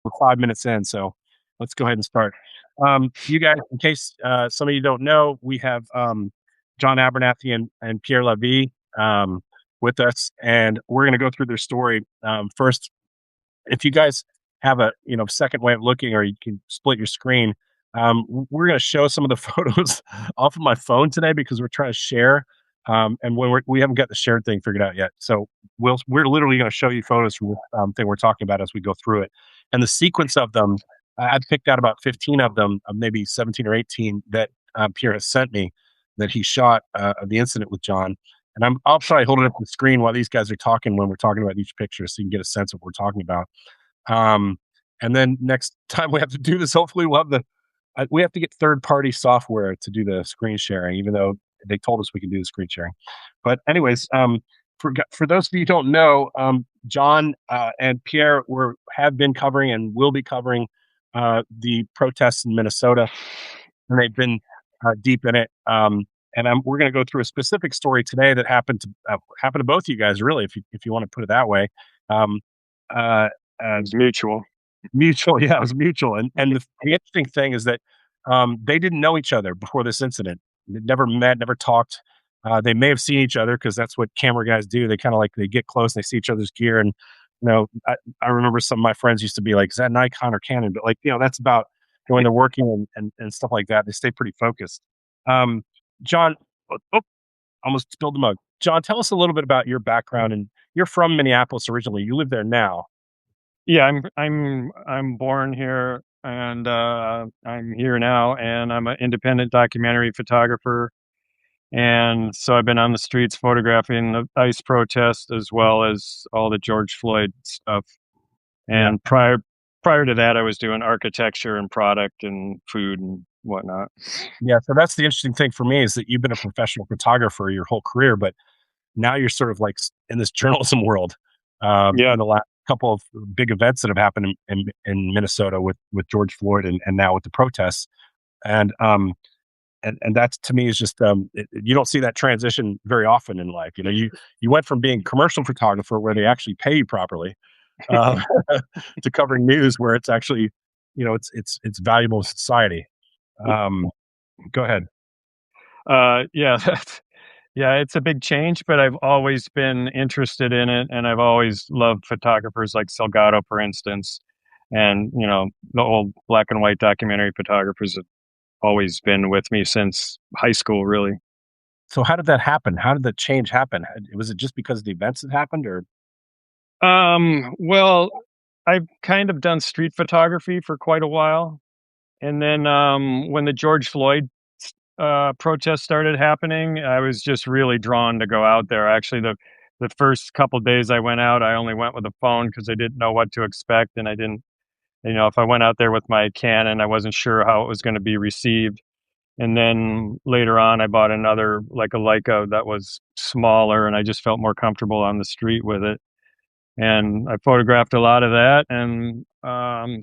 We're 5 minutes in, so let's go ahead and start. You guys, in case some of you don't know, we have John Abernathy and Pierre Levy with us, and we're going to go through their story. First, if you guys have a second way of looking, or you can split your screen, we're going to show some of the photos off of my phone today because we're trying to share. And when we haven't got the shared thing figured out yet, so we're literally going to show you photos from the thing we're talking about as we go through it, and the sequence of them. I picked out about 15 of them, maybe 17 or 18 that Pierre has sent me that he shot of the incident with John. And I'll try holding up the screen while these guys are talking when we're talking about each picture, so you can get a sense of what we're talking about. And then next time we have to do this, hopefully we'll have we have to get third-party software to do the screen sharing, even though they told us we can do the screen sharing. But anyways, for those of you who don't know, John and Pierre have been covering and will be covering the protests in Minnesota, and they've been deep in it. And we're going to go through a specific story today that happened to both of you guys, really, if you want to put it that way. It's mutual. Mutual, yeah, it was mutual. And the interesting thing is that they didn't know each other before this incident. They never met, never talked. They may have seen each other because that's what camera guys do. They kind of they get close and they see each other's gear. And I remember some of my friends used to be like, "Is that Nikon or Canon?" But that's about when they're working and stuff like that. They stay pretty focused. John, almost spilled the mug. John, tell us a little bit about your background. And you're from Minneapolis originally. You live there now. Yeah, I'm born here, and I'm here now, and I'm an independent documentary photographer. And so I've been on the streets photographing the ICE protest as well as all the George Floyd stuff. And prior to that, I was doing architecture and product and food and whatnot. Yeah, so that's the interesting thing for me is that you've been a professional photographer your whole career, but now you're sort of like in this journalism world. In the last couple of big events that have happened in Minnesota with George Floyd and now with the protests, and that's to me is just you don't see that transition very often in life. You went from being commercial photographer where they actually pay you properly to covering news where it's actually it's valuable to society. Go ahead. Yeah, yeah, it's a big change, but I've always been interested in it, and I've always loved photographers like Salgado, for instance, and the old black and white documentary photographers have always been with me since high school, really. So how did that happen? How did the change happen? Was it just because of the events that happened, or? Well, I've kind of done street photography for quite a while, and then when the George Floyd protests started happening, I was just really drawn to go out there. Actually, the first couple days I went out, I only went with a phone because I didn't know what to expect, and I didn't, if I went out there with my Canon, I wasn't sure how it was going to be received. And then later on, I bought another, like a Leica that was smaller, and I just felt more comfortable on the street with it. And I photographed a lot of that, and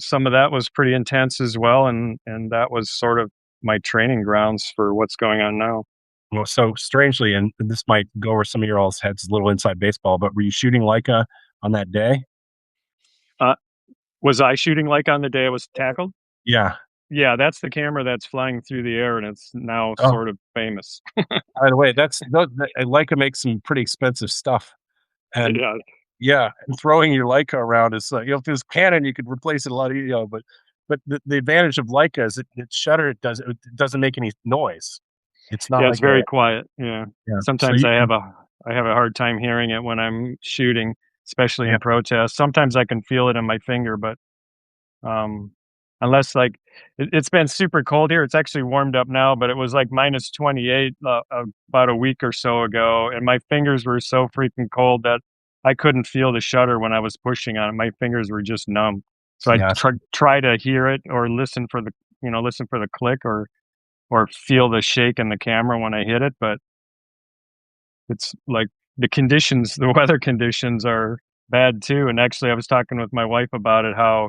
some of that was pretty intense as well. And that was sort of my training grounds for what's going on now. Well, so strangely, and this might go over some of your all's heads, a little inside baseball, but were you shooting Leica on that day? Was I shooting Leica on the day I was tackled? Yeah. Yeah, that's the camera that's flying through the air, and it's now sort of famous. By the way, Leica makes some pretty expensive stuff, and and throwing your Leica around is if it was Canon, you could replace it a lot easier. But the advantage of Leica is its shutter it doesn't make any noise. It's not. Yeah, it's very quiet. Yeah. Sometimes so I have a hard time hearing it when I'm shooting, especially in protests. Sometimes I can feel it in my finger, but unless it's been super cold here. It's actually warmed up now, but it was like minus 28 about a week or so ago, and my fingers were so freaking cold that I couldn't feel the shutter when I was pushing on it. My fingers were just numb. So I try to hear it or listen for the click or feel the shake in the camera when I hit it, but it's like the weather conditions are bad too. And actually I was talking with my wife about it, how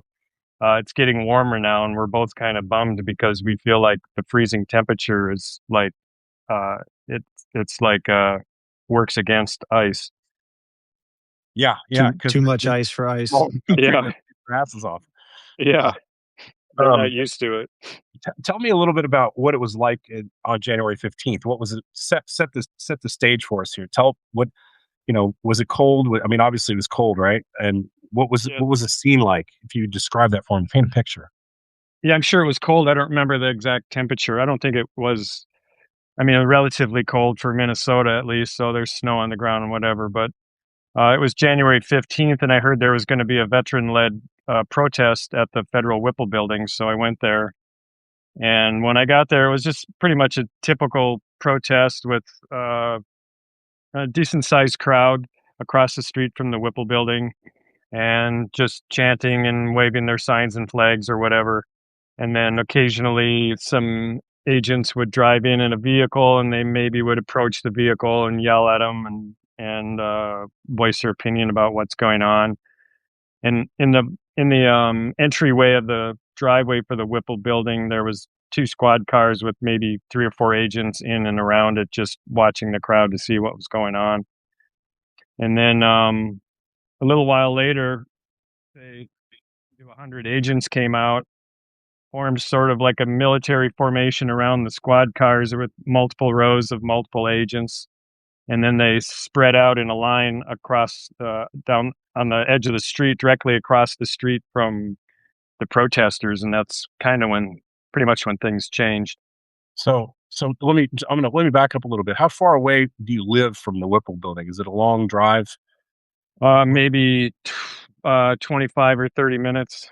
it's getting warmer now, and we're both kind of bummed because we feel like the freezing temperature is like it's like works against ice. Yeah, too much ice for ice. Yeah, asses off. Yeah, they're not Um, used to it. tell me a little bit about what it was like on January 15th. What was it? Set the stage for us here. Tell what Was it cold? I mean, obviously it was cold, right? And Yeah, what was the scene like? If you describe that for me, paint a picture. yeah, I'm sure it was cold. I don't remember the exact temperature. I don't think it was. I mean, relatively cold for Minnesota at least. So there's snow on the ground and whatever. But it was January 15th, and I heard there was going to be a veteran-led protest at the Federal Whipple Building. So I went there, and when I got there, it was just pretty much a typical protest with a decent-sized crowd across the street from the Whipple Building, and just chanting and waving their signs and flags or whatever. And then occasionally some agents would drive in a vehicle, and they maybe would approach the vehicle and yell at them and voice their opinion about what's going on. And in the entryway of the driveway for the Whipple building, there was two squad cars with maybe three or four agents in and around it, just watching the crowd to see what was going on. And then a little while later, they 100 agents came out, formed sort of like a military formation around the squad cars with multiple rows of multiple agents. And then they spread out in a line across down on the edge of the street, directly across the street from the protesters. And that's kind of pretty much when things changed. So let me back up a little bit. How far away do you live from the Whipple building? Is it a long drive? Maybe 25 or 30 minutes.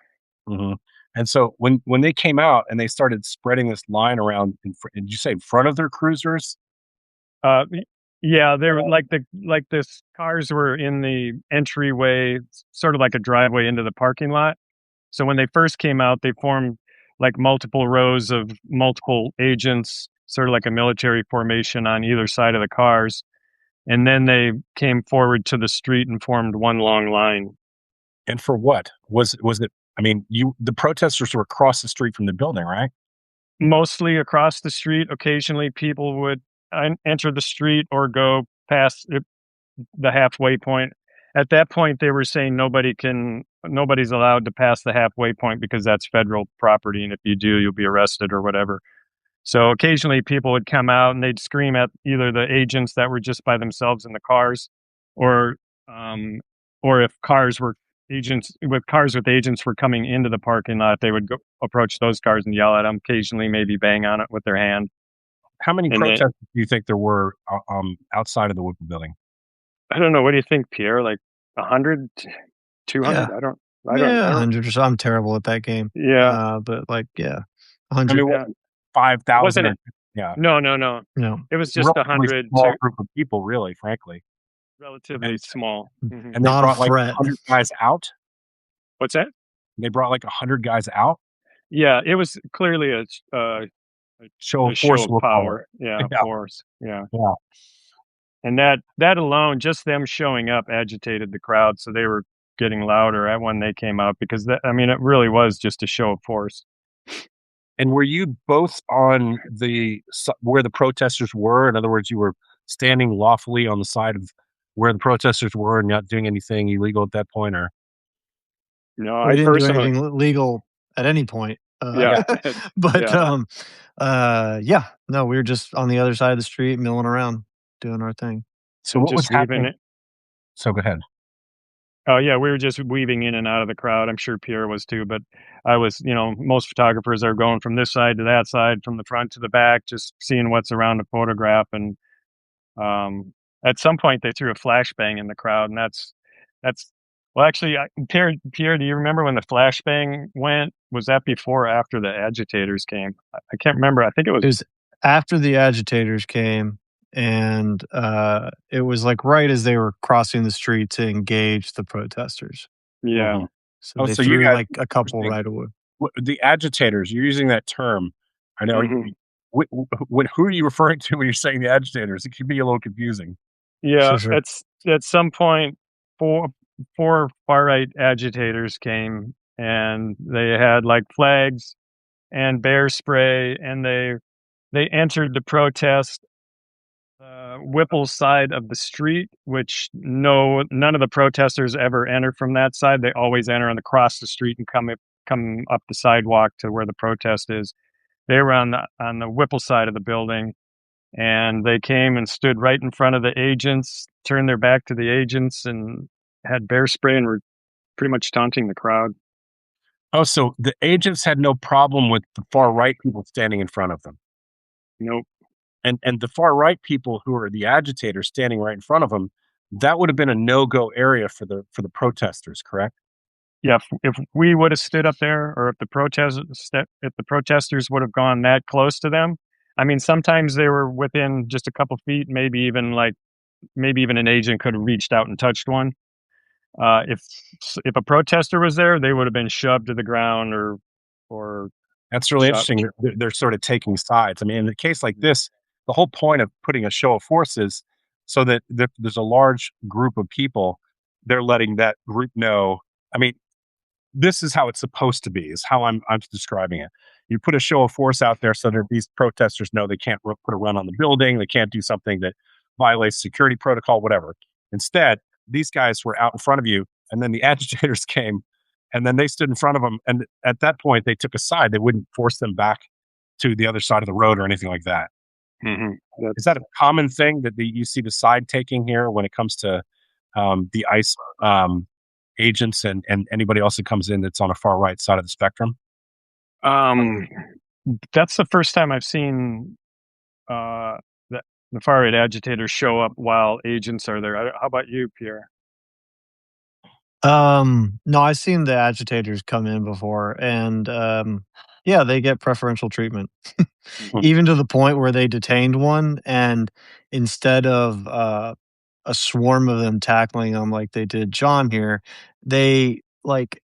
Hmm. And so when they came out and they started spreading this line around, did you say in front of their cruisers? Y yeah, they were like this cars were in the entryway, sort of like a driveway into the parking lot. So when they first came out, they formed like multiple rows of multiple agents, sort of like a military formation on either side of the cars. And then they came forward to the street and formed one long line. And for what? Was it? I mean, the protesters were across the street from the building, right? Mostly across the street. Occasionally, people would enter the street or go past the halfway point. At that point, they were saying nobody's allowed to pass the halfway point because that's federal property, and if you do, you'll be arrested or whatever. So occasionally, people would come out and they'd scream at either the agents that were just by themselves in the cars, or um, or if cars with agents were coming into the parking lot, they would go approach those cars and yell at them. Occasionally, maybe bang on it with their hand. How many And protesters do you think there were outside of the Whipple building? I don't know. What do you think, Pierre? Like 100, 200? Yeah. I Yeah, don't. 100 or so. I'm terrible at that game. Yeah, But like, yeah, I 100. mean, yeah. 5,000 Wasn't or it? yeah, No, no, no. No, It was just relatively 100 small to group of people, really, frankly. relatively And small. Hmm. they not a brought like threat. 100 guys out. What's that? They brought like 100 guys out. Yeah, it was clearly Show a of show force, of we'll call it. power. Yeah, Yeah, force. Yeah, yeah. and that alone, just them showing up, agitated the crowd, so they were getting louder at when they came out because I mean, it really was just a show of force. And were you both on where the protesters were? In other words, you were standing lawfully on the side of where the protesters were and not doing anything illegal at that point, or No, We I didn't do personally, anything legal at any point. yeah, yeah. But yeah. yeah, no, we were just on the other side of the street, milling around, doing our thing. So And what was just weaving happening? it. So go ahead. Oh yeah, we were just weaving in and out of the crowd. I'm sure Pierre was too, but I was, most photographers are going from this side to that side, from the front to the back, just seeing what's around the photograph. And at some point, they threw a flashbang in the crowd, and that's well, actually, Pierre, do you remember when the flashbang went? Was that before or after the agitators came? I can't remember. I think it was. It was after the agitators came, and it was like right as they were crossing the street to engage the protesters. Yeah. Mhm. So Oh, they so you threw guys, like a couple right away. the agitators, you're using that term. I know. Hmm. Who are you referring to when you're saying the agitators? It can be a little confusing. Yeah, Sure, sure. at some point, four four far right agitators came, and they had like flags and bear spray, and they entered the protest Whipple side of the street, which none of the protesters ever enter from that side. They always enter and across the street and come come up the sidewalk to where the protest is. They were on the Whipple side of the building, and they came and stood right in front of the agents, turned their back to the agents, and had bear spray and were pretty much taunting the crowd. Oh, so the agents had no problem with the far right people standing in front of them. Nope. And the far right people who are the agitators standing right in front of them, that would have been a no-go area for the protesters, correct? Yeah, if we would have stood up there, or if the protesters would have gone that close to them, I mean, sometimes they were within just a couple feet, maybe even an agent could have reached out and touched one. If a protester was there, they would have been shoved to the ground or That's really shot. interesting. They're sort of taking sides. I mean, in a case like this, the whole point of putting a show of force is so that there's a large group of people. They're letting that group know. I mean, this is how it's supposed to be. Is how I'm describing it. You put a show of force out there so that these protesters know they can't put a run on the building. They can't do something that violates security protocol, whatever. Instead, these guys were out in front of you, and then the agitators came, and then they stood in front of them. And at that point, they took a side. They wouldn't force them back to the other side of the road or anything like that. Is that a common thing that you see the side taking here when it comes to the ICE agents and anybody else that comes in that's on a far right side of the spectrum? That's the first time I've seen the far right agitators show up while agents are there. How about you, Pierre? No, I've seen the agitators come in before, and yeah, they get preferential treatment, even to the point where they detained one, and instead of a swarm of them tackling them like they did John here, they like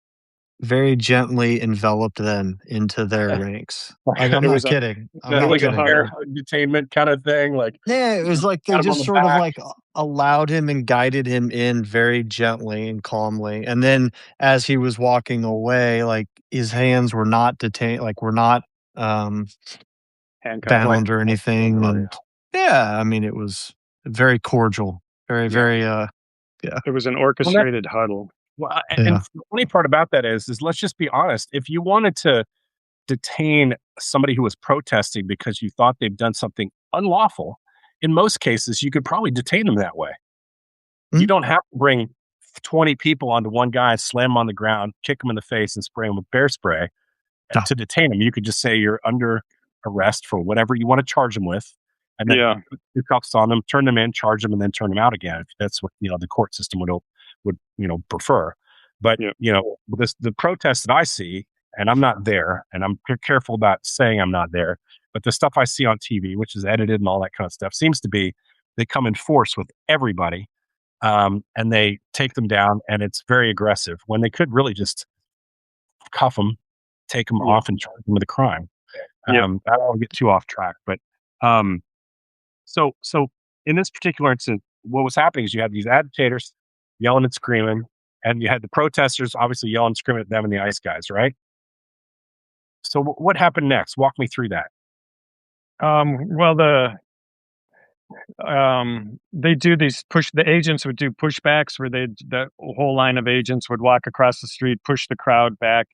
very gently enveloped them into their ranks. Like, I'm not kidding. I'm not Like a kidding. detainment kind of thing. Like, Yeah, it was like they pat him on just the sort of back. like allowed him and guided him in very gently and calmly. And then as he was walking away, like his hands were not detained, like were not um Handcuffed. bound or anything. And yeah, I mean it was very cordial. Very yeah. It was an Well, orchestrated huddle. well, and Yeah. the funny part about that is let's just be honest. If you wanted to detain somebody who was protesting because you thought they've done something unlawful, in most cases, you could probably detain them that way. You Mhm. don't have to bring 20 people onto one guy, slam him on the ground, kick him in the face, and spray him with bear spray No. to detain him. You could just say you're under arrest for whatever you want to charge them with, and then Yeah. put your cuffs on them, turn them in, charge them, and then turn them out again. If that's what the court system would prefer. But Yeah. the protests that I see, and I'm not there, and I'm careful about saying I'm not there, but the stuff I see on TV, which is edited and all that kind of stuff, seems to be they come in force with everybody, and they take them down, and it's very aggressive when they could really just cuff them, take them off, and charge them with a crime. I don't want to get too off track, but um, so in this particular instance, what was happening is you had these agitators yelling and screaming, and you had the protesters obviously yelling and screaming at them and the ICE guys, right? So what happened next? Walk me through that. Well, the agents would do pushbacks where the whole line of agents would walk across the street, push the crowd back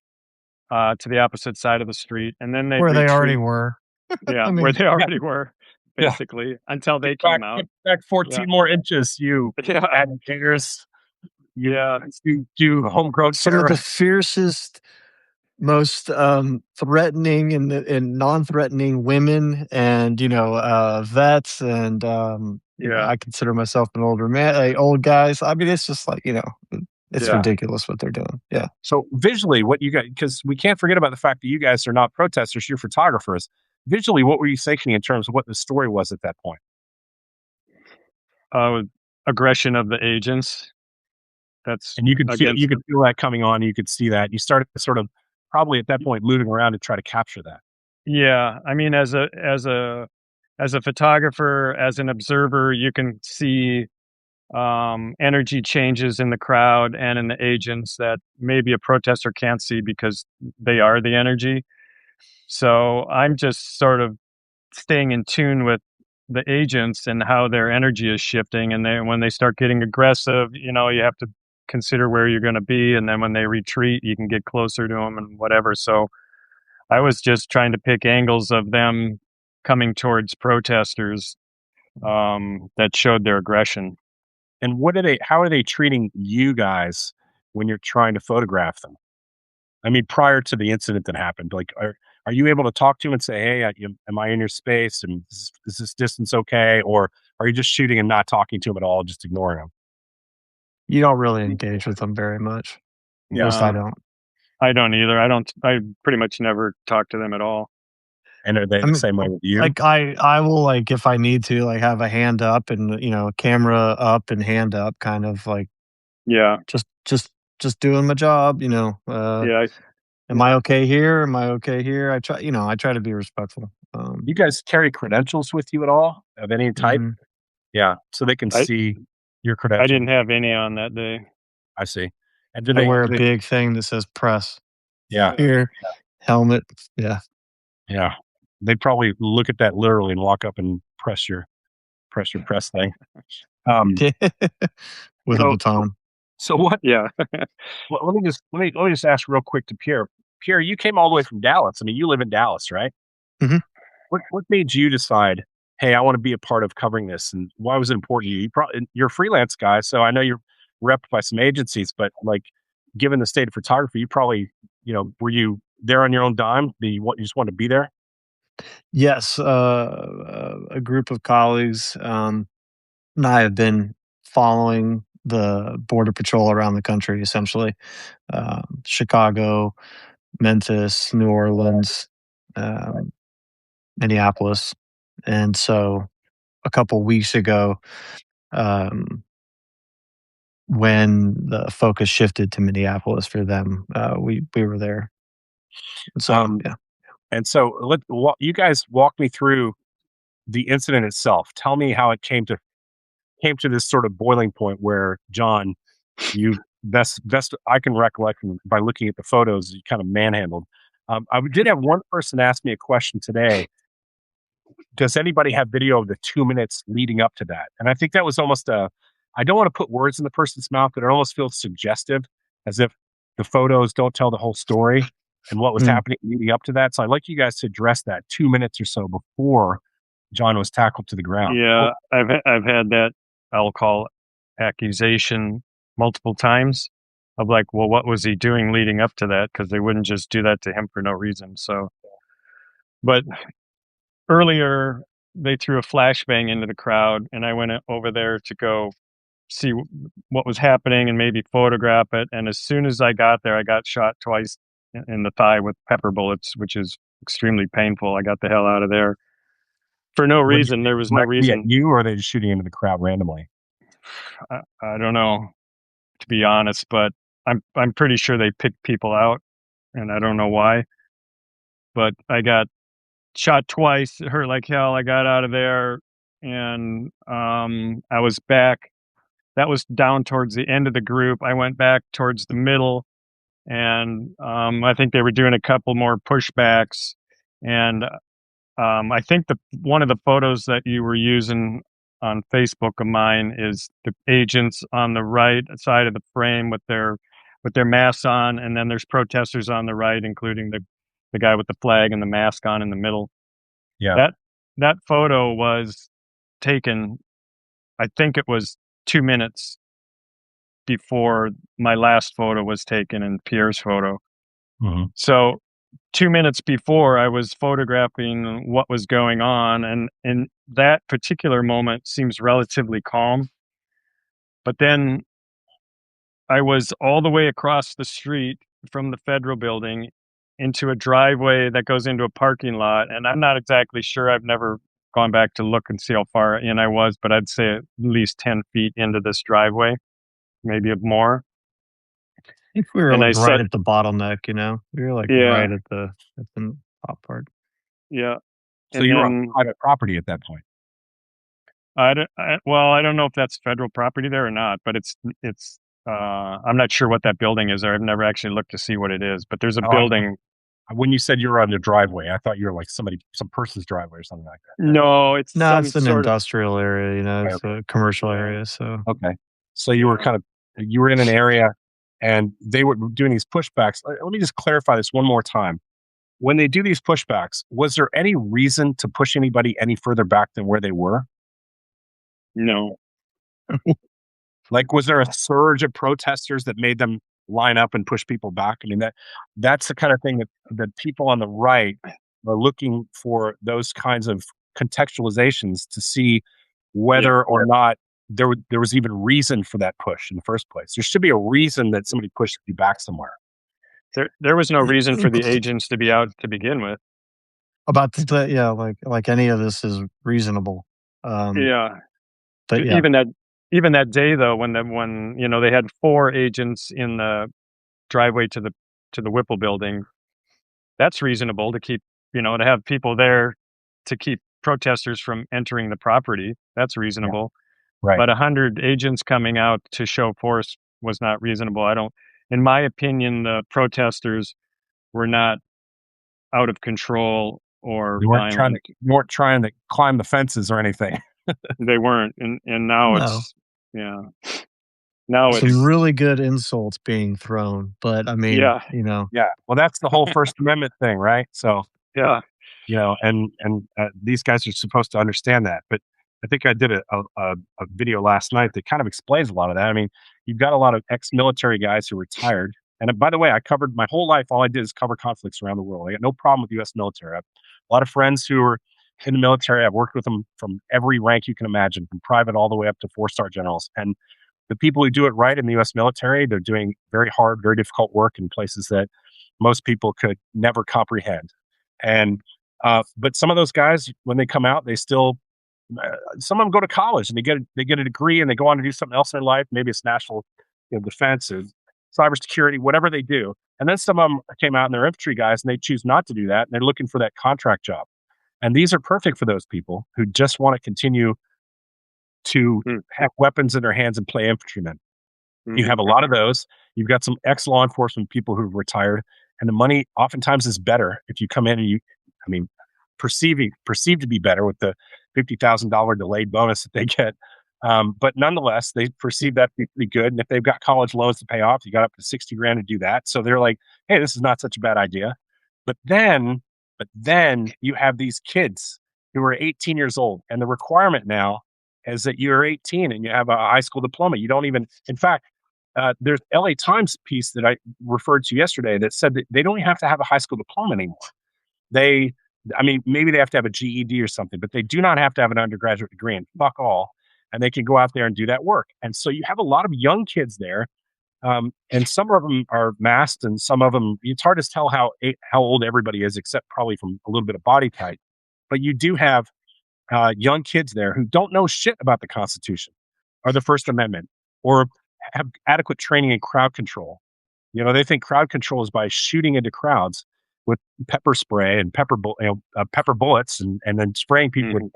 to the opposite side of the street, and then they'd Where they already retreat. were. Yeah, I mean, where they already were, Yeah. basically, until they Back, came out. back 14 more inches, you Yeah. agitators. Yeah. You homegrown some of the terrorists. fiercest, most threatening and non-threatening women, and vets, and Yeah. I consider myself an older man, like old guys. I mean, it's just like it's Yeah. ridiculous what they're doing. Yeah. So visually, what you got, because we can't forget about the fact that you guys are not protesters, you're photographers. Visually, what were you thinking in terms of what the story was at that point? Aggression of the agents. That's And you could against. feel that coming on. You could see that. You started sort of probably at that point moving around to try to capture that. Yeah, I mean, as a photographer, as an observer, you can see energy changes in the crowd and in the agents that maybe a protester can't see because they are the energy. So I'm just sort of staying in tune with the agents and how their energy is shifting. And when they start getting aggressive, you have to consider where you're going to be, and then when they retreat, you can get closer to them and whatever. So I was just trying to pick angles of them coming towards protesters that showed their aggression. And how are they treating you guys when you're trying to photograph them? I mean, prior to the incident that happened, like, are you able to talk to them and say, "Hey, am I in your space? And is this distance okay?" Or are you just shooting and not talking to them at all, just ignoring them? You don't really engage with them very much. At least I No, don't. I don't either. I pretty much never talk to them at all. And are they I the mean, same way with you? like I will, like, if I need to, like, have a hand up and, camera up and hand up, kind of like Yeah, just doing my job. yeah, Am I okay here? Am I okay here? I try to be respectful. You guys carry credentials with you at all of any type? Mhm. Yeah, so they can I see your I credentials. didn't have any on that day. I see. And do I they wear a do they big thing that says press Yeah, here, helmet. Yeah. yeah. They probably look at that literally and walk up and press your press thing. Um, With a so baton. so what Yeah, let me just ask real quick to Pierre. Pierre, you came all the way from Dallas. I mean, you live in Dallas, right? Mhm. What made you decide, "Hey, I wanna be a part of covering this," and why was it important to you? You're a freelance guy, so I know you're repped by some agencies, but, like, given the state of photography, you probably were you there on your own dime? You just wanted to be there? Yes, a group of colleagues, and I have been following the border patrol around the country, essentially. Chicago, Memphis, New Orleans, um, Minneapolis. And so a couple weeks ago, um, when the focus shifted to Minneapolis for them, we were there. So Um, yeah. and so you guys walk me through the incident itself. Tell me how it came to this sort of boiling point where, John, you best I can recollect by looking at the photos, you kind of manhandled. I did have one person ask me a question today. Does anybody have video of the 2 minutes leading up to that? And I think that was almost I don't want to put words in the person's mouth, but it almost feels suggestive, as if the photos don't tell the whole story and what was Mm. happening leading up to that. So I'd like you guys to address that 2 minutes or so before John was tackled to the ground. yeah. I've had that, I'll call, accusation multiple times of like, well, what was he doing leading up to that? Because they wouldn't just do that to him for no reason. So, but earlier they threw a flashbang into the crowd, and I went over there to go see what was happening and maybe photograph it. And as soon as I got there, I got shot twice in the thigh with pepper bullets, which is extremely painful. I got the hell out of there for no Were they reason. shooting There was no directly at reason. you, or are they just shooting into the crowd randomly? I don't know, to be honest, but I'm pretty sure they picked people out, and I don't know why. But I got shot twice. It hurt like hell. I got out of there, and I was back. That was down towards the end of the group. I went back towards the middle, and I think they were doing a couple more pushbacks. And I think the one of the photos that you were using on Facebook of mine is the agents on the right side of the frame with their masks on, and then there's protesters on the right, including the guy with the flag and the mask on in the middle. Yeah. That that photo was taken, I think it was 2 minutes before my last photo was taken and Pierre's photo. Mhm. So 2 minutes before, I was photographing what was going on, and in that particular moment seems relatively calm. But then I was all the way across the street from the federal building into a driveway that goes into a parking lot, and I'm not exactly sure. I've never gone back to look and see how far in I was, but I'd say at least 10 feet into this driveway, maybe more. I think we were, And I like, right said, at the bottleneck, you know? We were, like, yeah, right at the top part. yeah. So And you were on then private property at that point. well, I don't know if that's federal property there or not, but I'm not sure what that building is there. I've never actually looked to see what it is, but there's a Oh, building. when you said you were on the driveway, I thought you were like some person's driveway or something like that. No, it's No, some it's an sort of, industrial area, Okay, it's okay. a commercial yeah, area, so Okay. So you were yeah, kind of you were in an area and they were doing these pushbacks. Let me just clarify this one more time. When they do these pushbacks, was there any reason to push anybody any further back than where they were? No. Like, was there a surge of protesters that made them line up and push people back? I mean, that's the kind of thing that people on the right are looking for, those kinds of contextualizations to see whether or not there was even reason for that push in the first place. There should be a reason that somebody pushed you back somewhere. There was no reason for the agents to be out to begin with. About yeah, like any of this is reasonable. Yeah. But yeah, Even that day though, when they had 4 agents in the driveway to the Whipple building, that's reasonable to keep, to have people there to keep protesters from entering the property. That's reasonable. Right. But 100 agents coming out to show force was not reasonable. In my opinion, the protesters were not out of control or violent. You weren't trying to climb the fences or anything. They weren't. And now no. yeah. Now some really good insults being thrown, but I mean, yeah. Well, that's the whole First Amendment thing, right? So yeah, and these guys are supposed to understand that. But I think I did a video last night that kind of explains a lot of that. I mean, you've got a lot of ex-military guys who retired. And by the way, I covered my whole life. All I did is cover conflicts around the world. I got no problem with the U.S. military. I have a lot of friends who are in the military. I've worked with them from every rank you can imagine, from private all the way up to 4-star generals. And the people who do it right in the U.S. military, they're doing very hard, very difficult work in places that most people could never comprehend. And but some of those guys, when they come out, they still some of them go to college and they get a degree and they go on to do something else in their life. Maybe it's national defense or cybersecurity, whatever they do. And then some of them came out and they're infantry guys and they choose not to do that. And they're looking for that contract job. And these are perfect for those people who just want to continue to have weapons in their hands and play infantrymen. You have a lot of those. You've got some ex-law enforcement people who've retired, and the money oftentimes is better if you come in and perceived to be better with the $50,000 delayed bonus that they get. But nonetheless, they perceive that to be pretty good. And if they've got college loans to pay off, you got up to 60 grand to do that. So they're like, hey, this is not such a bad idea. But then you have these kids who are 18 years old, and the requirement now is that you're 18 and you have a high school diploma. You don't even, in fact, there's LA Times piece that I referred to yesterday that said that they don't even have to have a high school diploma anymore. Maybe they have to have a GED or something, but they do not have to have an undergraduate degree, and fuck all. And they can go out there and do that work. And so you have a lot of young kids there. And some of them are masked and some of them, it's hard to tell how old everybody is, except probably from a little bit of body type. But you do have young kids there who don't know shit about the Constitution or the First Amendment or have adequate training in crowd control. They think crowd control is by shooting into crowds with pepper spray and pepper bullets and then spraying people with,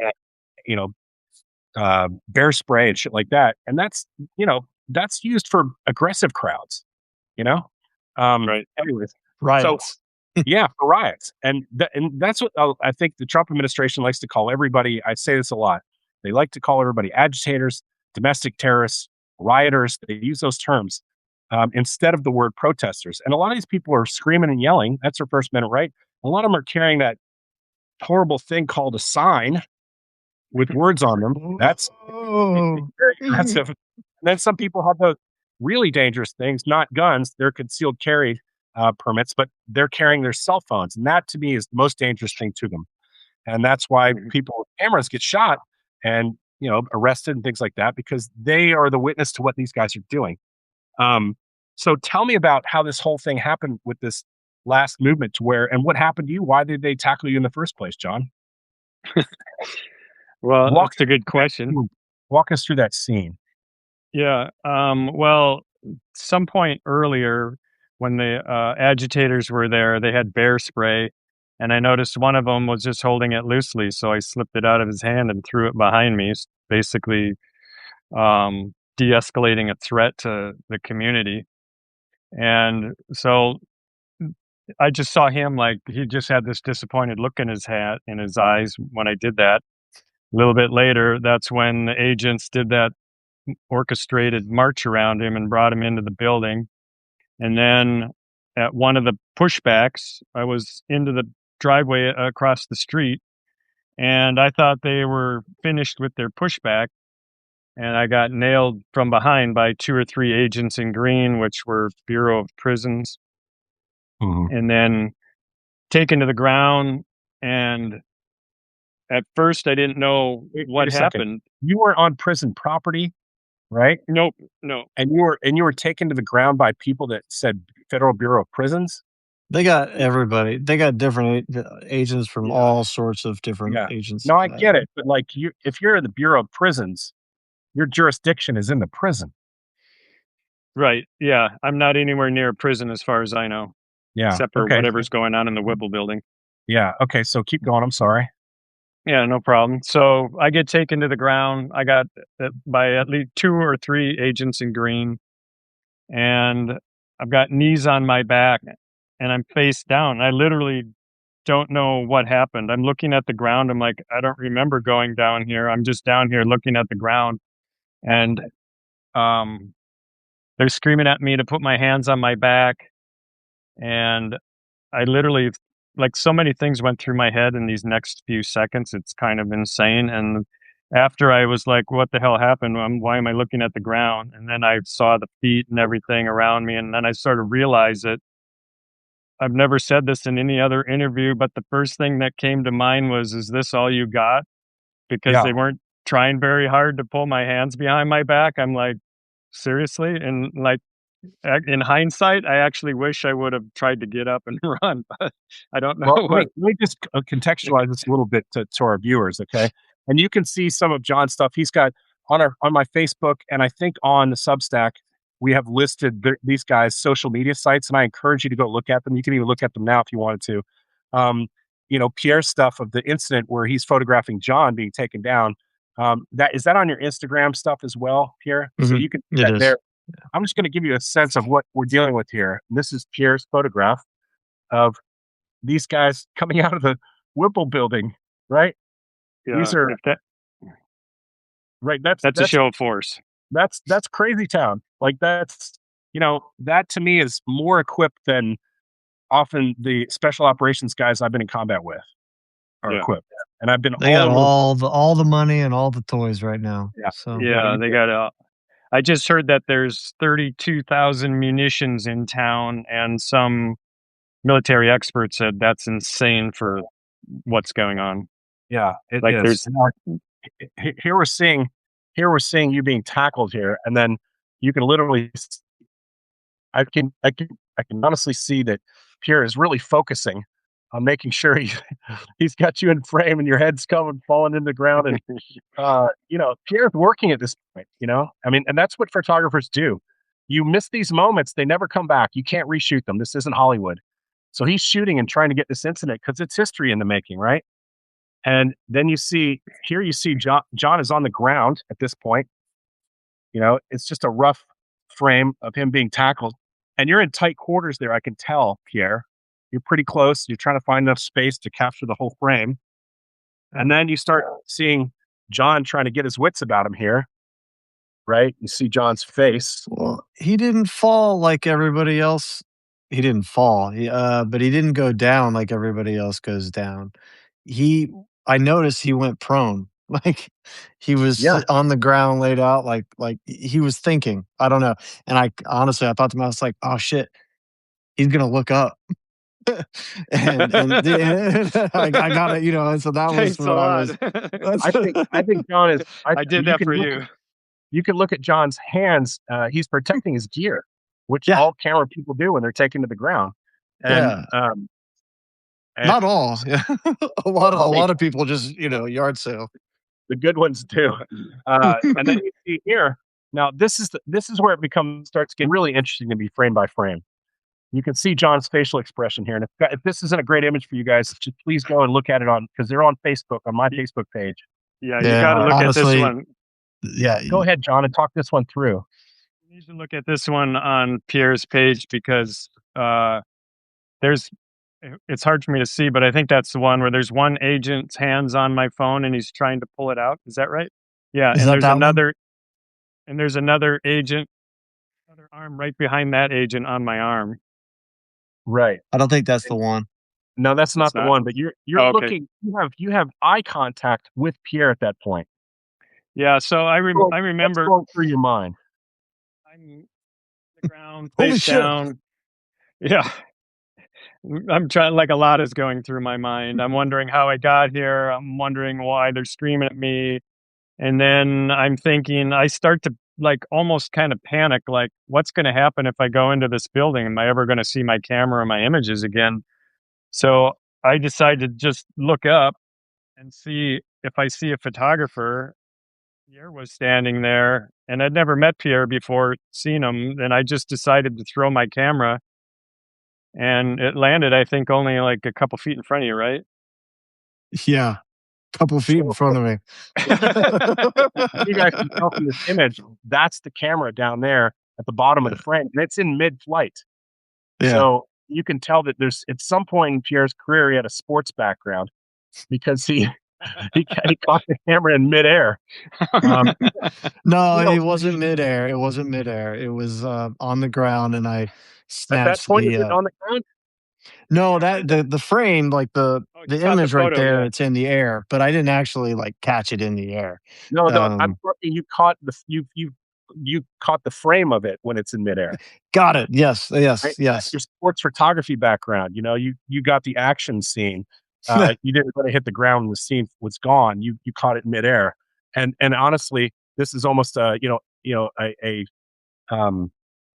bear spray and shit like that. And that's used for aggressive crowds, right. Anyways, riots. So, yeah, for riots. And that's what I think the Trump administration likes to call everybody. I say this a lot. They like to call everybody agitators, domestic terrorists, rioters. They use those terms instead of the word protesters. And a lot of these people are screaming and yelling. That's their First Amendment right. A lot of them are carrying that horrible thing called a sign with words on them. That's very aggressive. And then some people have those really dangerous things, not guns. They're concealed carry permits, but they're carrying their cell phones. And that to me is the most dangerous thing to them. And that's why people with cameras get shot and, arrested and things like that, because they are the witness to what these guys are doing. So tell me about how this whole thing happened with this last movement and what happened to you? Why did they tackle you in the first place, John? Well, that's a good question. Walk us through that scene. Yeah. Well, some point earlier when the agitators were there, they had bear spray, and I noticed one of them was just holding it loosely. So I slipped it out of his hand and threw it behind me, basically de-escalating a threat to the community. And so I just saw him, like, he just had this disappointed look in his eyes when I did that. A little bit later, that's when the agents did that orchestrated march around him and brought him into the building. And then at one of the pushbacks, I was into the driveway across the street, and I thought they were finished with their pushback. And I got nailed from behind by 2 or 3 agents in green, which were Bureau of Prisons, and then taken to the ground. And at first, I didn't know what happened. You were on prison property, right? Nope, no. And you were taken to the ground by people that said Federal Bureau of Prisons. They got everybody. They got different agents from all sorts of different agents. No, I get it, but like if you're in the Bureau of Prisons, your jurisdiction is in the prison. Right. Yeah. I'm not anywhere near a prison as far as I know. Yeah. Except for whatever's going on in the Whipple building. Yeah. Okay. So keep going. I'm sorry. Yeah, no problem. So I get taken to the ground. I got by at least 2 or 3 agents in green, and I've got knees on my back, and I'm face down. I literally don't know what happened. I'm looking at the ground. I'm like, I don't remember going down here. I'm just down here looking at the ground, and they're screaming at me to put my hands on my back, and I literally, like, so many things went through my head in these next few seconds. It's kind of insane. And after I was like, what the hell happened? Why am I looking at the ground? And then I saw the feet and everything around me. And then I sort of realized that I've never said this in any other interview, but the first thing that came to mind was, is this all you got? Because they weren't trying very hard to pull my hands behind my back. I'm like, seriously? And like, in hindsight, I actually wish I would have tried to get up and run, but I don't know. Well, let me just contextualize this a little bit to our viewers, okay? And you can see some of John's stuff. He's got on my Facebook, and I think on the Substack, we have listed these guys' social media sites, and I encourage you to go look at them. You can even look at them now if you wanted to. Pierre's stuff of the incident where he's photographing John being taken down. That is that on your Instagram stuff as well, Pierre? Mm-hmm. So you can see that there. I'm just going to give you a sense of what we're dealing with here. And this is Pierre's photograph of these guys coming out of the Whipple building, right? Yeah, these are right. That's a show of force. That's crazy town. Like that to me is more equipped than often the special operations guys I've been in combat with are equipped. And I've been they got all the money and all the toys right now. Yeah. So they got I just heard that there's 32,000 munitions in town, and some military experts said that's insane for what's going on. Yeah, it is. Here we're seeing you being tackled here, and then you can literally, I can honestly see that Pierre is really focusing on making sure he's got you in frame and your head's falling in the ground, and Pierre's working at this point. And that's what photographers do. You miss these moments; they never come back. You can't reshoot them. This isn't Hollywood. So he's shooting and trying to get this incident because it's history in the making, right? And then you see John is on the ground at this point. It's just a rough frame of him being tackled, and you're in tight quarters there. I can tell, Pierre. You're pretty close. You're trying to find enough space to capture the whole frame. And then you start seeing John trying to get his wits about him here, right? You see John's face. Well, he didn't fall like everybody else. He didn't fall, but he didn't go down like everybody else goes down. I noticed he went prone. Like he was on the ground laid out, like he was thinking. I don't know. And I honestly thought to myself, like, oh shit, he's gonna look up. and I got it, and so that was what I was. I think John is. I did that for you. You can look at John's hands. He's protecting his gear, which all camera people do when they're taken to the ground. And, not all. a lot of people just yard sale. The good ones do. And then you see here. Now this is where it starts getting really interesting to be frame by frame. You can see John's facial expression here. And if this isn't a great image for you guys, just please go and look at it because they're on Facebook, on my Facebook page. Yeah, you got to look at this one. Yeah. Go ahead, John, and talk this one through. You need to look at this one on Pierre's page because it's hard for me to see, but I think that's the one where there's one agent's hands on my phone and he's trying to pull it out. Is that right? Yeah. Is and that there's another. and there's another agent, another arm right behind that agent on my arm. Right. I don't think that's the one. No, that's not It's the not. one. But you're Oh, okay. looking. You have eye contact with Pierre at that point. Yeah. So I What's remember going through your mind? I'm on the ground, Holy face shit. down. Yeah. I'm trying, like a lot is going through my mind. I'm wondering how I got here. I'm wondering why they're screaming at me. And then I'm thinking, I start to like almost kind of panic, like, what's going to happen if I go into this building? Am I ever going to see my camera or my images again? So I decide to just look up and see if I see a photographer. Pierre was standing there, and I'd never met Pierre before, seen him. And I just decided to throw my camera, and it landed, I think, only like a couple feet in front of you, right? Yeah. Couple feet in So, front of me. you guys can tell from this image, that's the camera down there at the bottom of the frame, and it's in mid-flight. Yeah. So you can tell that there's at some point in Pierre's career he had a sports background because he caught the camera in midair. No, You know, it wasn't midair. It wasn't midair. It was on the ground, and I at that snatched point, the. is it on the ground? No, that the frame, like Oh, you the caught the image right photo, there, yeah. it's in the air, but I didn't actually like catch it in the air. No, I'm Um, talking. You caught you caught the frame of it when it's in midair. got it. Yes, Right? yes, That's yes. your sports photography background. You got the action scene. You didn't let it hit the ground when the scene was gone. You caught it midair. And honestly, this is almost a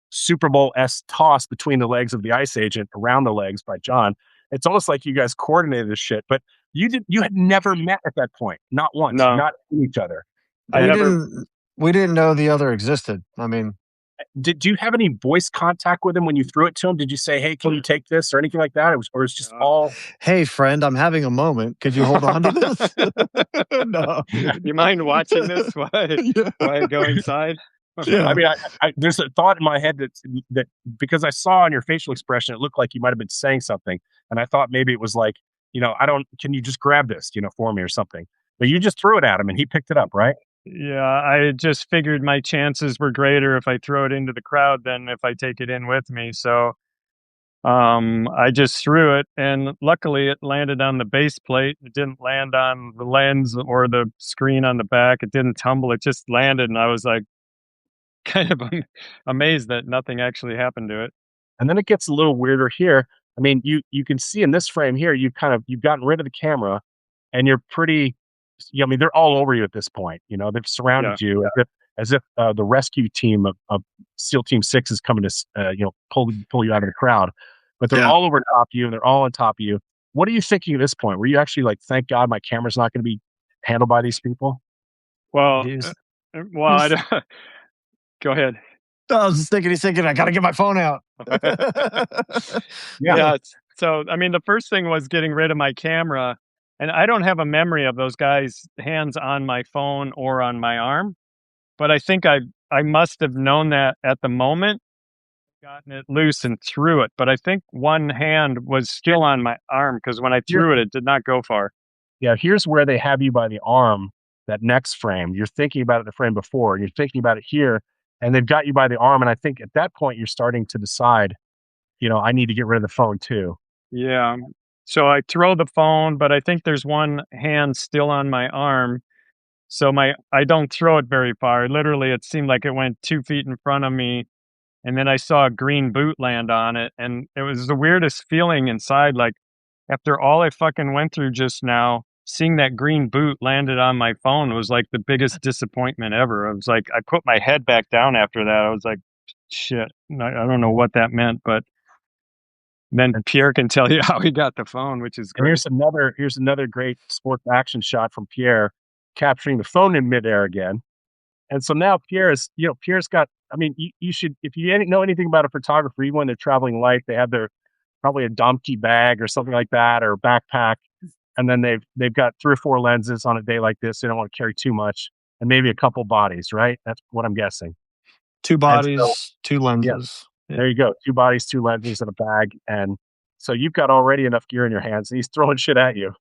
Super Bowl s toss between the legs of the ice agent around the legs by John. It's almost like you guys coordinated this shit, but you had never met at that point, not once, No, not seen each other. I we And never. didn't we didn't know the other existed. I mean, did you have any voice contact with him when you threw it to him? Did you say, "Hey, can you take this?" or anything like that? Or it's just No. all hey friend, I'm having a moment. Could you hold on to this? No. Do you mind watching this Yeah. while I go inside? I Yeah. mean, there's a thought in my head that because I saw on your facial expression, it looked like you might have been saying something, and I thought maybe it was like, I don't. Can you just grab this, for me or something? But you just threw it at him, and he picked it up, right? Yeah, I just figured my chances were greater if I throw it into the crowd than if I take it in with me. So I just threw it, and luckily it landed on the base plate. It didn't land on the lens or the screen on the back. It didn't tumble. It just landed, and I was like kind of amazed that nothing actually happened to it. And then it gets a little weirder here. I mean, you can see in this frame here, you've gotten rid of the camera, and you're pretty. Yeah, I mean, they're all over you at this point. They've Yeah, surrounded you as if the rescue team of SEAL Team 6 is coming to pull you out of the crowd. But they're Yeah. all over top of you, and they're all on top of you. What are you thinking at this point? Were you actually like, "Thank God my camera's not going to be handled by these people"? well, He was, well, he I was, don't, go ahead. I was just thinking, he's thinking, I gotta get my phone out. Yeah, Yeah. So, I mean, the first thing was getting rid of my camera. And I don't have a memory of those guys' hands on my phone or on my arm, but I think I must have known that at the moment, gotten it loose and threw it. But I think one hand was still on my arm because when I here, threw it, it did not go far. yeah. Here's where they have you by the arm. That next frame, you're thinking about it the frame before, and you're thinking about it here, and they've got you by the arm. And I think at that point, you're starting to decide, I need to get rid of the phone too. Yeah. So I throw the phone, but I think there's one hand still on my arm. So I don't throw it very far. Literally, it seemed like it went 2 feet in front of me. And then I saw a green boot land on it. And it was the weirdest feeling inside. Like, after all I fucking went through just now, seeing that green boot landed on my phone was like the biggest disappointment ever. I was like, I put my head back down after that. I was like, shit, I don't know what that meant. But then And, Pierre can tell you how he got the phone, which is and great. here's another great sports action shot from Pierre capturing the phone in midair again. And so now Pierre's got. I mean, you should, if you know anything about a photographer, even when they're traveling light, they have their probably a donkey bag or something like that, or a backpack, and then they've got 3 or 4 lenses on a day like this. They don't want to carry too much, and maybe a couple bodies, right? That's what I'm guessing. Two And so, bodies, two yeah, lenses. Yeah. there you go. 2 bodies, 2 lenses, and a bag, and so you've got already enough gear in your hands, and he's throwing shit at you.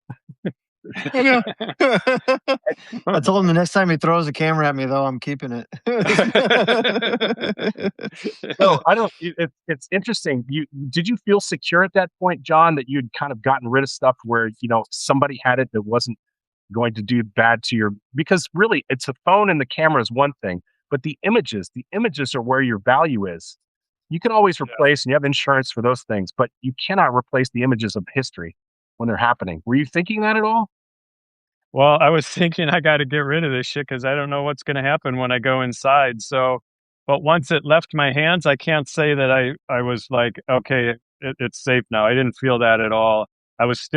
I know. I told him the next time he throws a camera at me, though, I'm keeping it. So I don't. It's interesting. Did you feel secure at that point, John, that you'd kind of gotten rid of stuff where somebody had it that wasn't going to do bad to your? Because really, it's the phone and the camera is one thing, but the images are where your value is. You can always replace, and you have insurance for those things, but you cannot replace the images of history when they're happening. Were you thinking that at all? Well, I was thinking I got to get rid of this shit because I don't know what's going to happen when I go inside. So, but once it left my hands, I can't say that I was like, okay, it's safe now. I didn't feel that at all. I was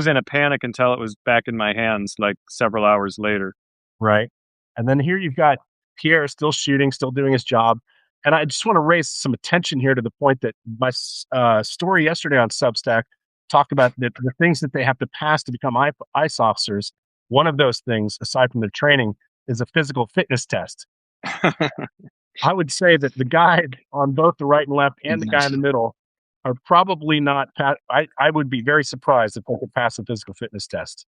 in a panic until it was back in my hands, like several hours later. Right. And then here you've got Pierre still shooting, still doing his job. And I just want to raise some attention here to the point that my story yesterday on Substack talked about the things that they have to pass to become ICE officers. One of those things, aside from their training, is a physical fitness test. I would say that the guy on both the right and left and the guy in the middle are probably not. I would be very surprised if they could pass a physical fitness test.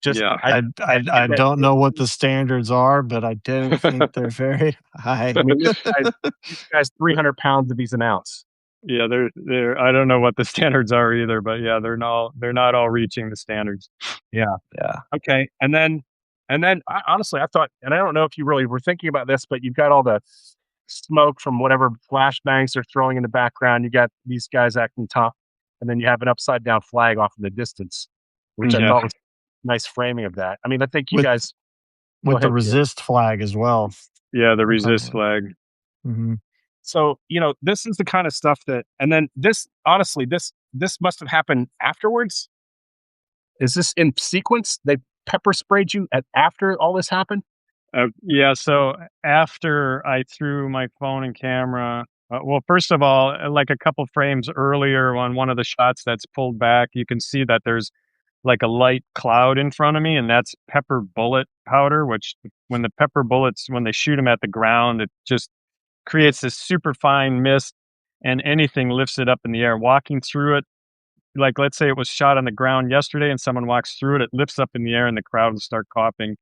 Just, Yeah. I don't know what the standards are, but I don't think they're very high. I mean, this guy's 300 pounds if he's an ounce. Yeah, they're I don't know what the standards are either, but yeah, they're not all reaching the standards. Yeah. Yeah. Okay. And then honestly, I thought, and I don't know if you really were thinking about this, but you've got all the smoke from whatever flashbangs they're throwing in the background. You got these guys acting tough, and then you have an upside down flag off in the distance, which I Yeah. thought was nice framing of that. I mean, I think you With guys go with the ahead. resist flag as well. Yeah, the resist flag. Mhm. So, this is the kind of stuff that, and then this, honestly, this must have happened afterwards. Is this in sequence? They pepper sprayed you after all this happened? Yeah, so after I threw my phone and camera, well, first of all, like a couple frames earlier on one of the shots that's pulled back, you can see that there's like a light cloud in front of me, and that's pepper bullet powder, which when the pepper bullets, when they shoot them at the ground, it just creates this super fine mist, and anything lifts it up in the air. Walking through it, like let's say it was shot on the ground yesterday and someone walks through it, it lifts up in the air and the crowd will start coughing.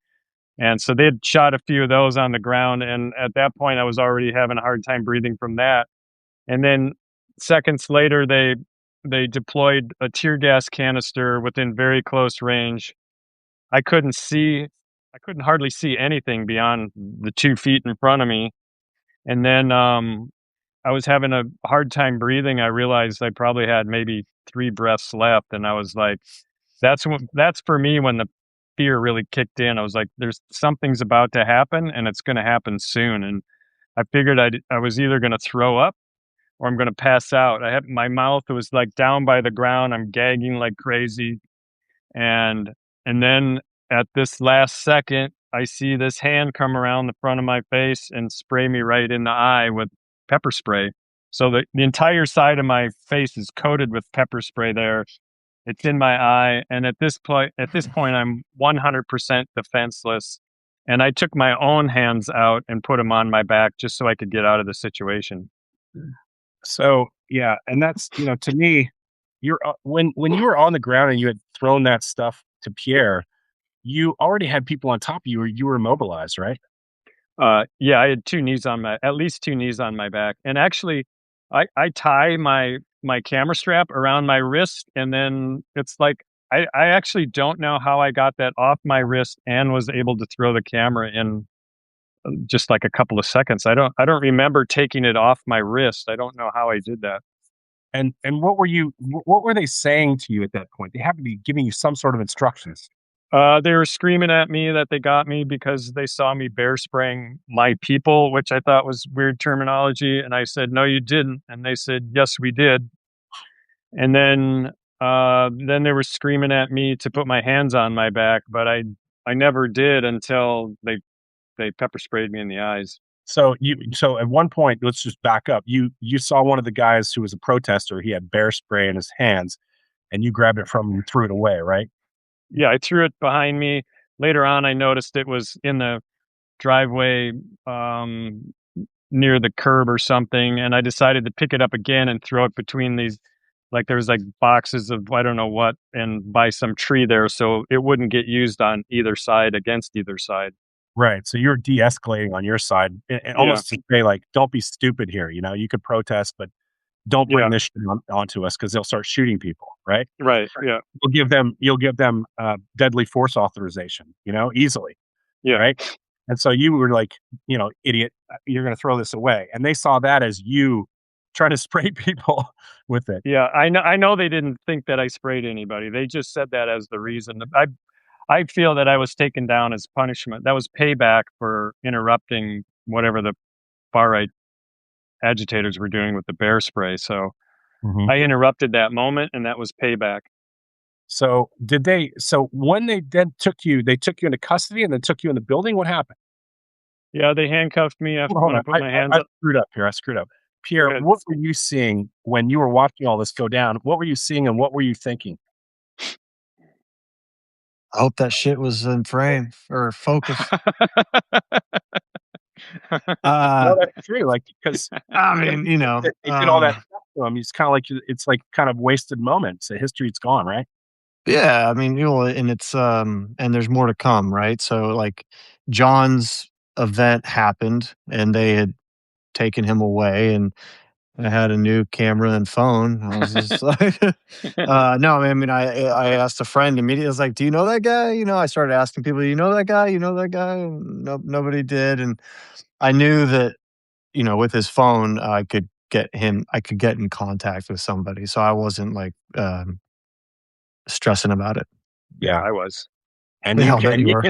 And so they'd shot a few of those on the ground. And at that point, I was already having a hard time breathing from that. And then seconds later, they deployed a tear gas canister within very close range. I couldn't see, I couldn't hardly see anything beyond the 2 feet in front of me. And then I was having a hard time breathing. I realized I probably had maybe 3 breaths left. And I was like, that's for me when the fear really kicked in. I was like, there's something's about to happen and it's going to happen soon. And I figured I was either going to throw up or I'm going to pass out. My mouth was like down by the ground. I'm gagging like crazy. And, and then at this last second, I see this hand come around the front of my face and spray me right in the eye with pepper spray. So the entire side of my face is coated with pepper spray there. It's in my eye, and at this point, I'm 100% defenseless. And I took my own hands out and put them on my back just so I could get out of the situation. So yeah, and that's to me, you're when you were on the ground and you had thrown that stuff to Pierre, you already had people on top of you, or you were immobilized, right? Yeah, I had at least two knees on my back, and actually, I tie my camera strap around my wrist, and then it's like I actually don't know how I got that off my wrist and was able to throw the camera in just like a couple of seconds. I don't remember taking it off my wrist. I don't know how I did that. And what were they saying to you at that point? They have to be giving you some sort of instructions. They were screaming at me that they got me because they saw me bear spraying my people, which I thought was weird terminology. And I said, "No, you didn't." And they said, "Yes, we did." And then they were screaming at me to put my hands on my back, but I never did until they pepper sprayed me in the eyes. So at one point, let's just back up. You saw one of the guys who was a protester. He had bear spray in his hands, and you grabbed it from him and threw it away, right? Yeah, I threw it behind me. Later on, I noticed it was in the driveway near the curb or something, and I decided to pick it up again and throw it between these like there's like boxes of I don't know what, and by some tree there, so it wouldn't get used on either side against either side. Right. So you're de-escalating on your side, Yeah, almost to say like, don't be stupid here. You know, you could protest, but don't bring yeah, this shit onto us because they'll start shooting people. Right. right, yeah, You'll give them deadly force authorization. You know, easily. yeah. Right. And so you were like, idiot, you're going to throw this away. And they saw that as you trying to spray people with it. Yeah, I know they didn't think that I sprayed anybody. They just said that as the reason. I feel that I was taken down as punishment. That was payback for interrupting whatever the far right agitators were doing with the bear spray. So Mhm. I interrupted that moment, and that was payback. So when they took you into custody and then took you in the building. What happened? Yeah, they handcuffed me after Hold when I on. put my hands I up. screwed up here. I screwed up. Go Pierre, ahead. what were you seeing when you were watching all this go down? What were you seeing and what were you thinking? I hope that shit was in frame or focus. No, Uh, that's true. Like, because I mean, they did all that stuff to him. It's kind of like it's like kind of wasted moments. The history's gone, right? yeah, I mean, and it's and there's more to come, right? So like John's event happened and they had taken him away and I had a new camera and phone. I was just like, no, I mean, I asked a friend immediately. I was like, "Do you know that guy?" I started asking people, "You know that guy? You know that guy?" No, nobody did, and I knew that with his phone, I could get in contact with somebody, so I wasn't like stressing about it. Yeah, Yeah. I was. And Yeah, you I'll bet can, you were.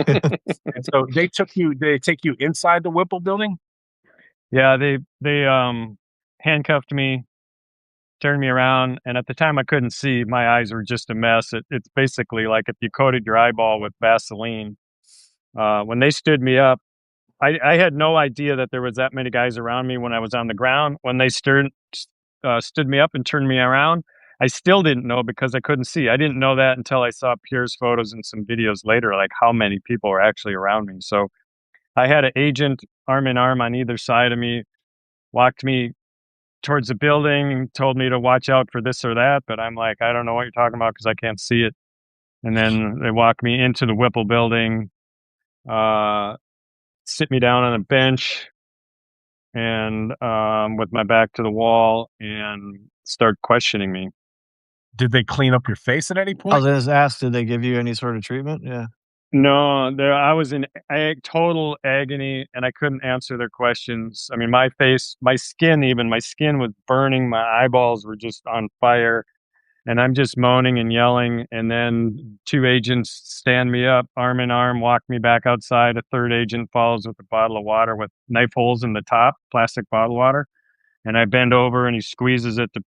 and so did they take you inside the Whipple building? Yeah, they handcuffed me, turned me around, and at the time I couldn't see. My eyes were just a mess. It's basically like if you coated your eyeball with Vaseline. When they stood me up, I had no idea that there was that many guys around me when I was on the ground. When they stood me up and turned me around, I still didn't know because I couldn't see. I didn't know that until I saw Pierre's photos and some videos later, like how many people were actually around me. So I had an agent arm in arm on either side of me, walked me towards the building, told me to watch out for this or that, but I'm like, I don't know what you're talking about because I can't see it. And then they walked me into the Whipple building, uh, sit me down on a bench, and with my back to the wall, and start questioning me. Did they clean up your face at any I was point? gonna ask, did they give you any sort of treatment? Yeah. No, I was in total agony, and I couldn't answer their questions. I mean, my face, my skin was burning. My eyeballs were just on fire. And I'm just moaning and yelling. And then two agents stand me up, arm in arm, walk me back outside. A third agent follows with a bottle of water with knife holes in the top, plastic bottle water. And I bend over and he squeezes it to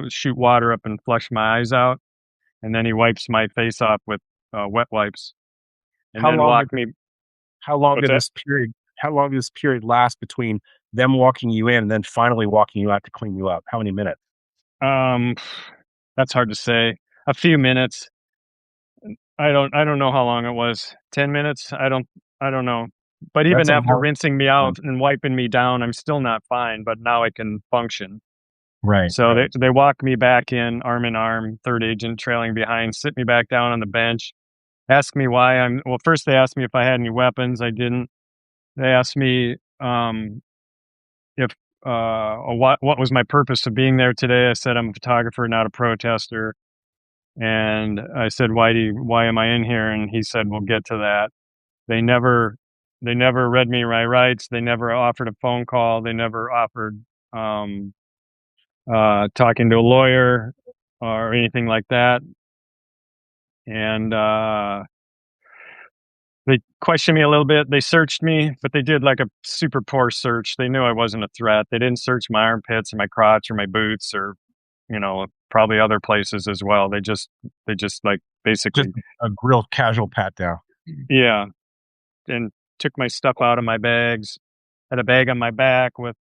shoot water up and flush my eyes out. And then he wipes my face off with wet wipes and How then long did walk me. how long What's did that? this period how long did this period last between them walking you in and then finally walking you out to clean you up? How many minutes? Um, that's hard to say. A few minutes. I don't know how long it was. 10 minutes? I don't know. But even That's a after long rinsing me time. out and wiping me down, I'm still not fine, but now I can function. Right, So right. they walk me back in arm, third agent trailing behind, sit me back down on the bench, ask me why well, first they asked me if I had any weapons. I didn't. They asked me if what was my purpose of being there today. I said I'm a photographer, not a protester. And I said, why am I in here? And he said, we'll get to that. They never they never read me my rights. They never offered a phone call. They never offered um, talking to a lawyer or anything like that. And they questioned me a little bit. They searched me, but they did like a super poor search. They knew I wasn't a threat. They didn't search my armpits or my crotch or my boots or probably other places as well. They just like Just basically a real casual pat down. yeah, and took my stuff out of my bags. Had a bag on my back with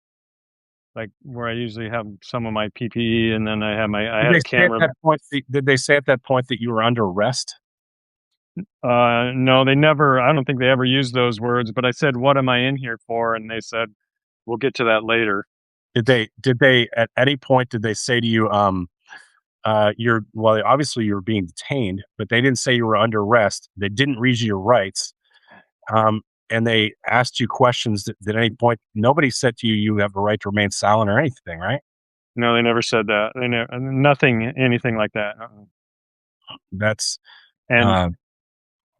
like where I usually have some of my PPE, and then I Did had they a say at camera. that point did they say at that point that you were under arrest? No, they never. I don't think they ever used those words. But I said, "What am I in here for?" And they said, "We'll get to that later." Did they at any point did they say to you, obviously you were being detained, but they didn't say you were under arrest. They didn't read you your rights. Um, and they asked you questions that at any point, nobody said to you, you have a right to remain silent or anything, right? No, they never said that. They never, nothing, anything like that. That's, And uh,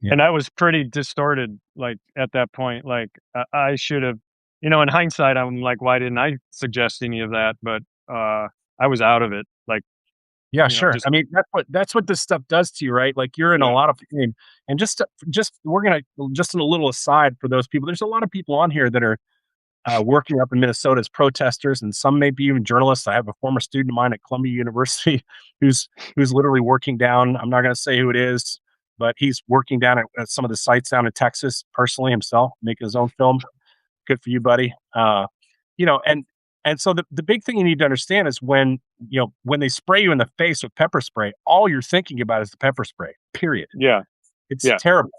yeah. and I was pretty distorted, like at that point. Like I should have, in hindsight, I'm like, why didn't I suggest any of that? But I was out of it. Like, Yeah, sure. just I mean, that's what this stuff does to you, right? Like you're in a yeah, lot of pain. And just we're gonna just in a little aside for those people. There's a lot of people on here that are working up in Minnesota as protesters, and some may be even journalists. I have a former student of mine at Columbia University who's literally working down. I'm not going to say who it is, but he's working down at some of the sites down in Texas personally himself, making his own film. Good for you, buddy. And so the big thing you need to understand is when they spray you in the face with pepper spray, all you're thinking about is the pepper spray. Period. yeah, It's yeah, terrible.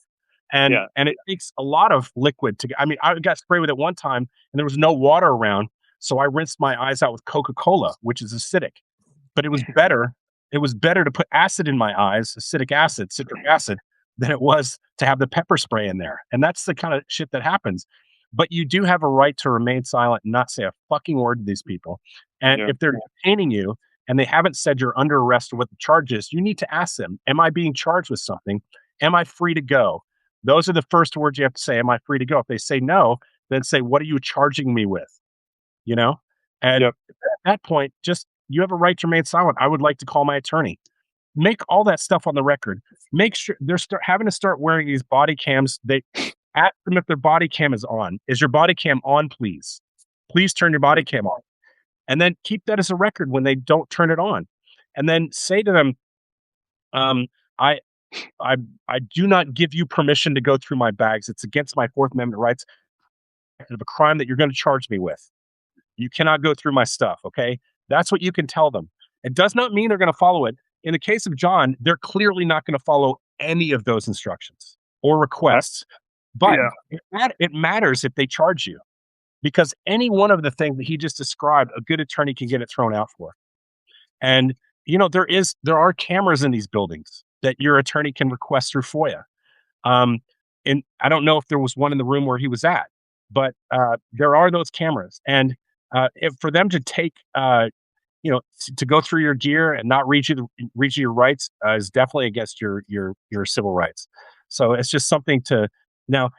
And yeah, and it takes a lot of liquid to. I mean, I got sprayed with it one time, and there was no water around, so I rinsed my eyes out with Coca-Cola, which is acidic. But it was better. It was better to put acid in my eyes, citric acid, than it was to have the pepper spray in there. And that's the kind of shit that happens. But you do have a right to remain silent and not say a fucking word to these people. And yeah, if they're detaining you and they haven't said you're under arrest or what the charge is, you need to ask them, am I being charged with something? Am I free to go? Those are the first words you have to say. Am I free to go? If they say no, then say, what are you charging me with? You know? And yep, at that point, just you have a right to remain silent. I would like to call my attorney. Make all that stuff on the record. Make sure they're having to start wearing these body cams. They ask them if their body cam is on. Is your body cam on, please? Please turn your body cam on. And then keep that as a record when they don't turn it on. And then say to them, um, I I I do not give you permission to go through my bags. It's against my Fourth Amendment rights of a crime that you're going to charge me with. You cannot go through my stuff. Okay. That's what you can tell them. It does not mean they're going to follow it. In the case of John, they're clearly not going to follow any of those instructions or requests. But yeah, it matters if they charge you because any one of the things that he just described, a good attorney can get it thrown out for. And there are cameras in these buildings that your attorney can request through FOIA. Um, and I don't know if there was one in the room where he was at, but there are those cameras. And if for them to take, to go through your gear and not read you your rights is definitely against your civil rights. So it's just something to now.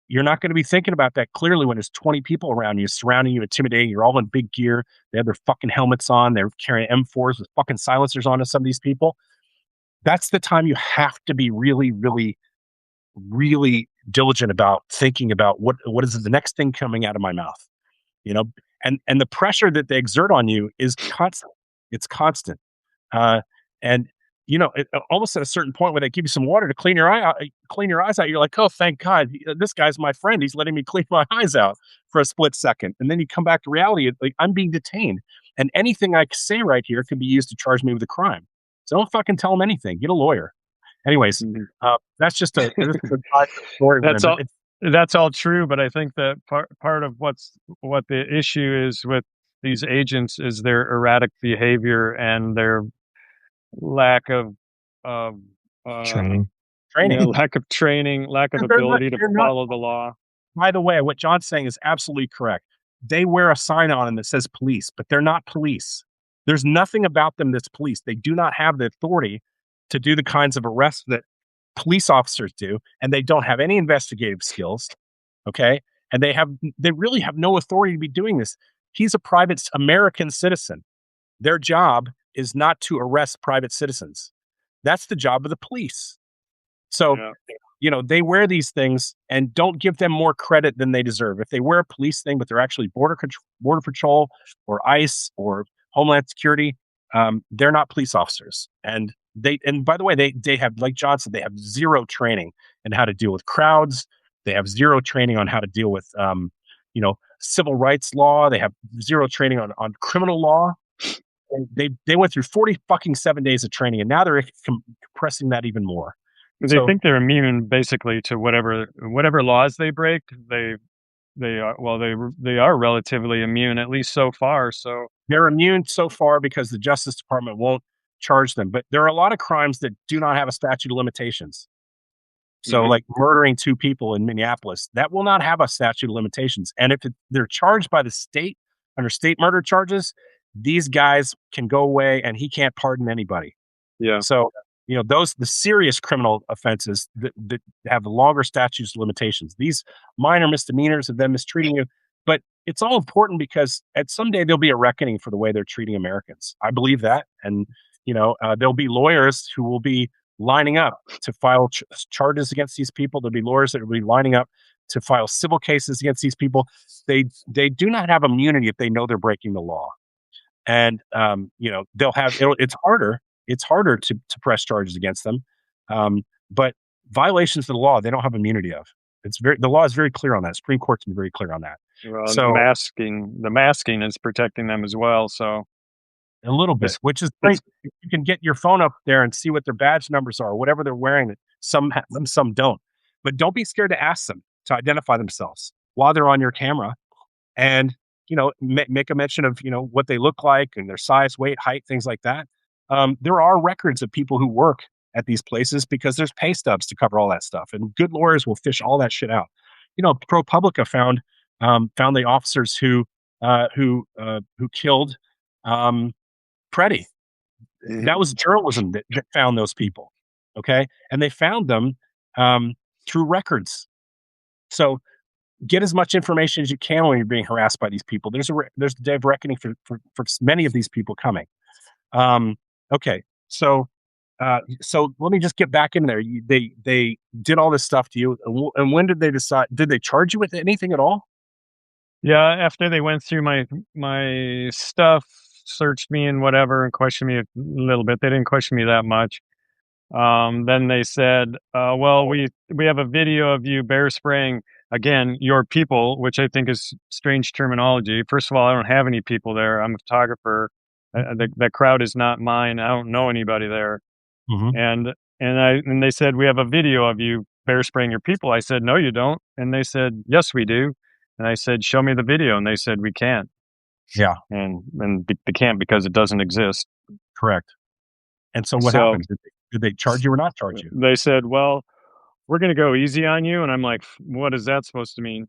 You're not going to be thinking about that clearly when there's 20 people around you, surrounding you, intimidating. You're all in big gear. They have their fucking helmets on. They're carrying M4s with fucking silencers on to some of these people. That's the time you have to be really, really, really diligent about thinking about what is the next thing coming out of my mouth, you know, and the pressure that they exert on you is constant. It's constant. Uh, and almost at a certain point where they give you some water to clean your eyes out, you're like, oh, thank God, this guy's my friend. He's letting me clean my eyes out for a split second, and then you come back to reality. Like I'm being detained, and anything I say right here can be used to charge me with a crime. So don't fucking tell them anything. Get a lawyer. Anyways, mhm. that's just a side story. That's all. That's all true, but I think that part of what the issue is with these agents is their erratic behavior and their lack of uh, Training. lack of training, lack of ability to They're not. follow the law. By the way, what John's saying is absolutely correct. They wear a sign on them that says police, but they're not police. There's nothing about them that's police. They do not have the authority to do the kinds of arrests that police officers do, and they don't have any investigative skills. Okay. And they really have no authority to be doing this. He's a private American citizen. Their job is not to arrest private citizens. That's the job of the police. So, Yeah, they wear these things and don't give them more credit than they deserve. If they wear a police thing, but they're actually border patrol or ICE or Homeland Security, they're not police officers. And by the way, they have, like John said, they have zero training in how to deal with crowds. They have zero training on how to deal with, civil rights law. They have zero training on criminal law. They went through 40 fucking 7 days of training, and now they're compressing that even more. they So think they're immune basically to whatever laws they break. They are they are relatively immune, at least so far. So they're immune so far because the Justice Department won't charge them. But there are a lot of crimes that do not have a statute of limitations. So, like murdering 2 people in Minneapolis, that will not have a statute of limitations. And if they're charged by the state under state murder charges, these guys can go away, and he can't pardon anybody. Yeah. So, the serious criminal offenses that have longer statutes of limitations. These minor misdemeanors of them mistreating you, but it's all important because at someday there'll be a reckoning for the way they're treating Americans. I believe that, and there'll be lawyers who will be lining up to file charges against these people. There'll be lawyers that will be lining up to file civil cases against these people. They do not have immunity if they know they're breaking the law, and they'll have. It's harder. It's harder to press charges against them, but violations of the law they don't have immunity of. The law is very clear on that. Supreme Court's been very clear on that. Well, So the masking is protecting them as well. So a little bit, which is great. You can get your phone up there and see what their badge numbers are, whatever they're wearing. Some have them, some don't. But don't be scared to ask them to identify themselves while they're on your camera, and make a mention of what they look like and their size, weight, height, things like that. There are records of people who work at these places because there's pay stubs to cover all that stuff, and good lawyers will fish all that shit out. ProPublica found the officers who killed Preddy. That was journalism that found those people. Okay, and they found them through records. So get as much information as you can when you're being harassed by these people. There's a day of reckoning for many of these people coming. Okay, so let me just get back in there. They did all this stuff to you, and when did they decide? Did they charge you with anything at all? Yeah, after they went through my stuff, searched me and whatever, and questioned me a little bit. They didn't question me that much. Then they said, "Well, we have a video of you bear spraying again your people," which I think is strange terminology. First of all, I don't have any people there. I'm a photographer. The crowd is not mine. I don't know anybody there. Mm-hmm. And they said, "We have a video of you bear spraying your people." I said, "No, you don't." And they said, "Yes, we do." And I said, "Show me the video." And they said, "We can't." Yeah, and they can't because it doesn't exist. correct. And so what happened? Did they charge you or not charge you? They said, "Well, we're going to go easy on you." And I'm like, "What is that supposed to mean?"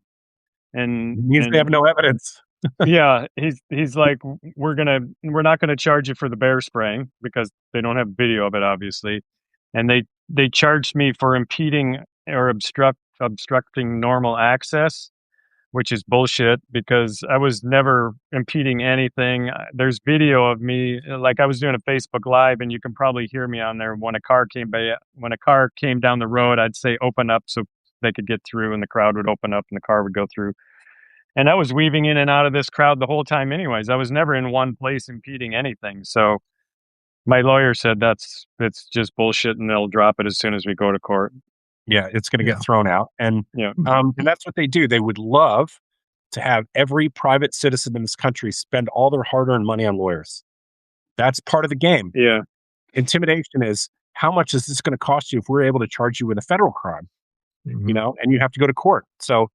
And It means they have no evidence. yeah, he's like, we're not gonna charge you for the bear spraying because they don't have video of it, obviously. And they charged me for impeding or obstructing normal access, which is bullshit because I was never impeding anything. There's video of me, like I was doing a Facebook Live, and you can probably hear me on there. When a car came down the road, I'd say open up so they could get through, and the crowd would open up and the car would go through. And I was weaving in and out of this crowd the whole time anyways. I was never in one place impeding anything. So my lawyer said it's just bullshit and they'll drop it as soon as we go to court. Yeah, it's going to get thrown out. And Yeah. and that's what they do. They would love to have every private citizen in this country spend all their hard-earned money on lawyers. That's part of the game. Yeah. Intimidation is, how much is this going to cost you if we're able to charge you with a federal crime? Mhm. And you have to go to court. So,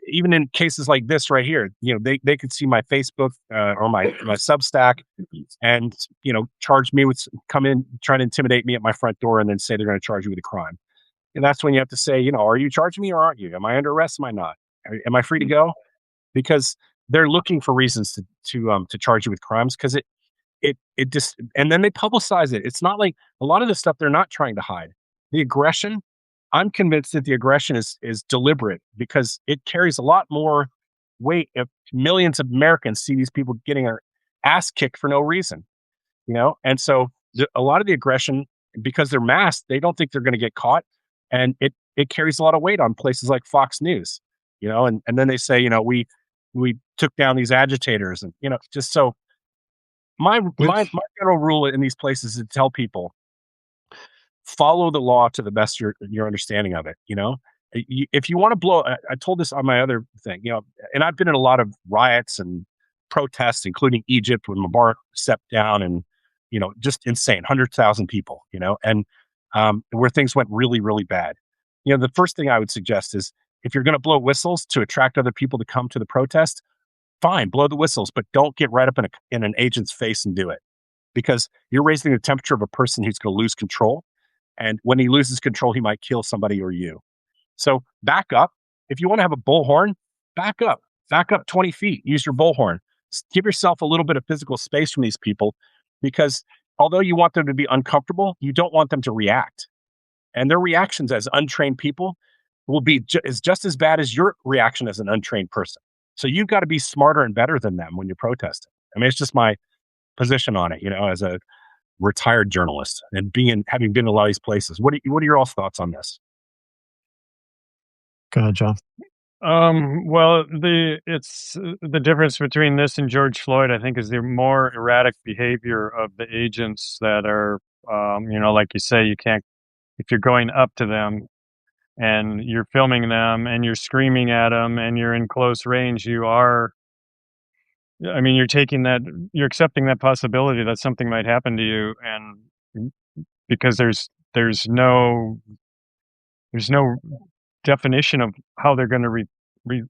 even in cases like this right here, they could see my Facebook or my Substack and, charge me come in, try to intimidate me at my front door and then say they're going to charge you with a crime. And that's when you have to say, are you charging me or aren't you? Am I under arrest? Am I not? Am I free to go? Because they're looking for reasons to charge you with crimes because it just, and then they publicize it. It's not like a lot of the stuff they're not trying to hide. The aggression, I'm convinced that the aggression is deliberate because it carries a lot more weight if millions of Americans see these people getting their ass kicked for no reason, And so a lot of the aggression, because they're masked, they don't think they're going to get caught, and it carries a lot of weight on places like Fox News, and then they say, we took down these agitators, and just so my general rule in these places is to tell people, follow the law to the best of your understanding of it. If you want to blow, I told this on my other thing, and I've been in a lot of riots and protests, including Egypt when Mubarak stepped down, and just insane, 100,000 people, and where things went really, really bad. The first thing I would suggest is, if you're going to blow whistles to attract other people to come to the protest, fine, blow the whistles, but don't get right up in an agent's face and do it. because you're raising the temperature of a person who's going to lose control. And when he loses control, he might kill somebody or you. So back up. If you want to have a bullhorn, back up 20 feet, use your bullhorn. Give yourself a little bit of physical space from these people because although you want them to be uncomfortable, you don't want them to react. And their reactions as untrained people will be just as bad as your reaction as an untrained person. So you've got to be smarter and better than them when you're protesting. I mean, it's just my position on it, as a retired journalist and having been in a lot of these places. What are your all thoughts on this? Go ahead, John. Well, it's the difference between this and George Floyd, I think, is the more erratic behavior of the agents that are, like you say, you can't, if you're going up to them and you're filming them and you're screaming at them and you're in close range, you're accepting that possibility that something might happen to you. And because there's no definition of how they're going to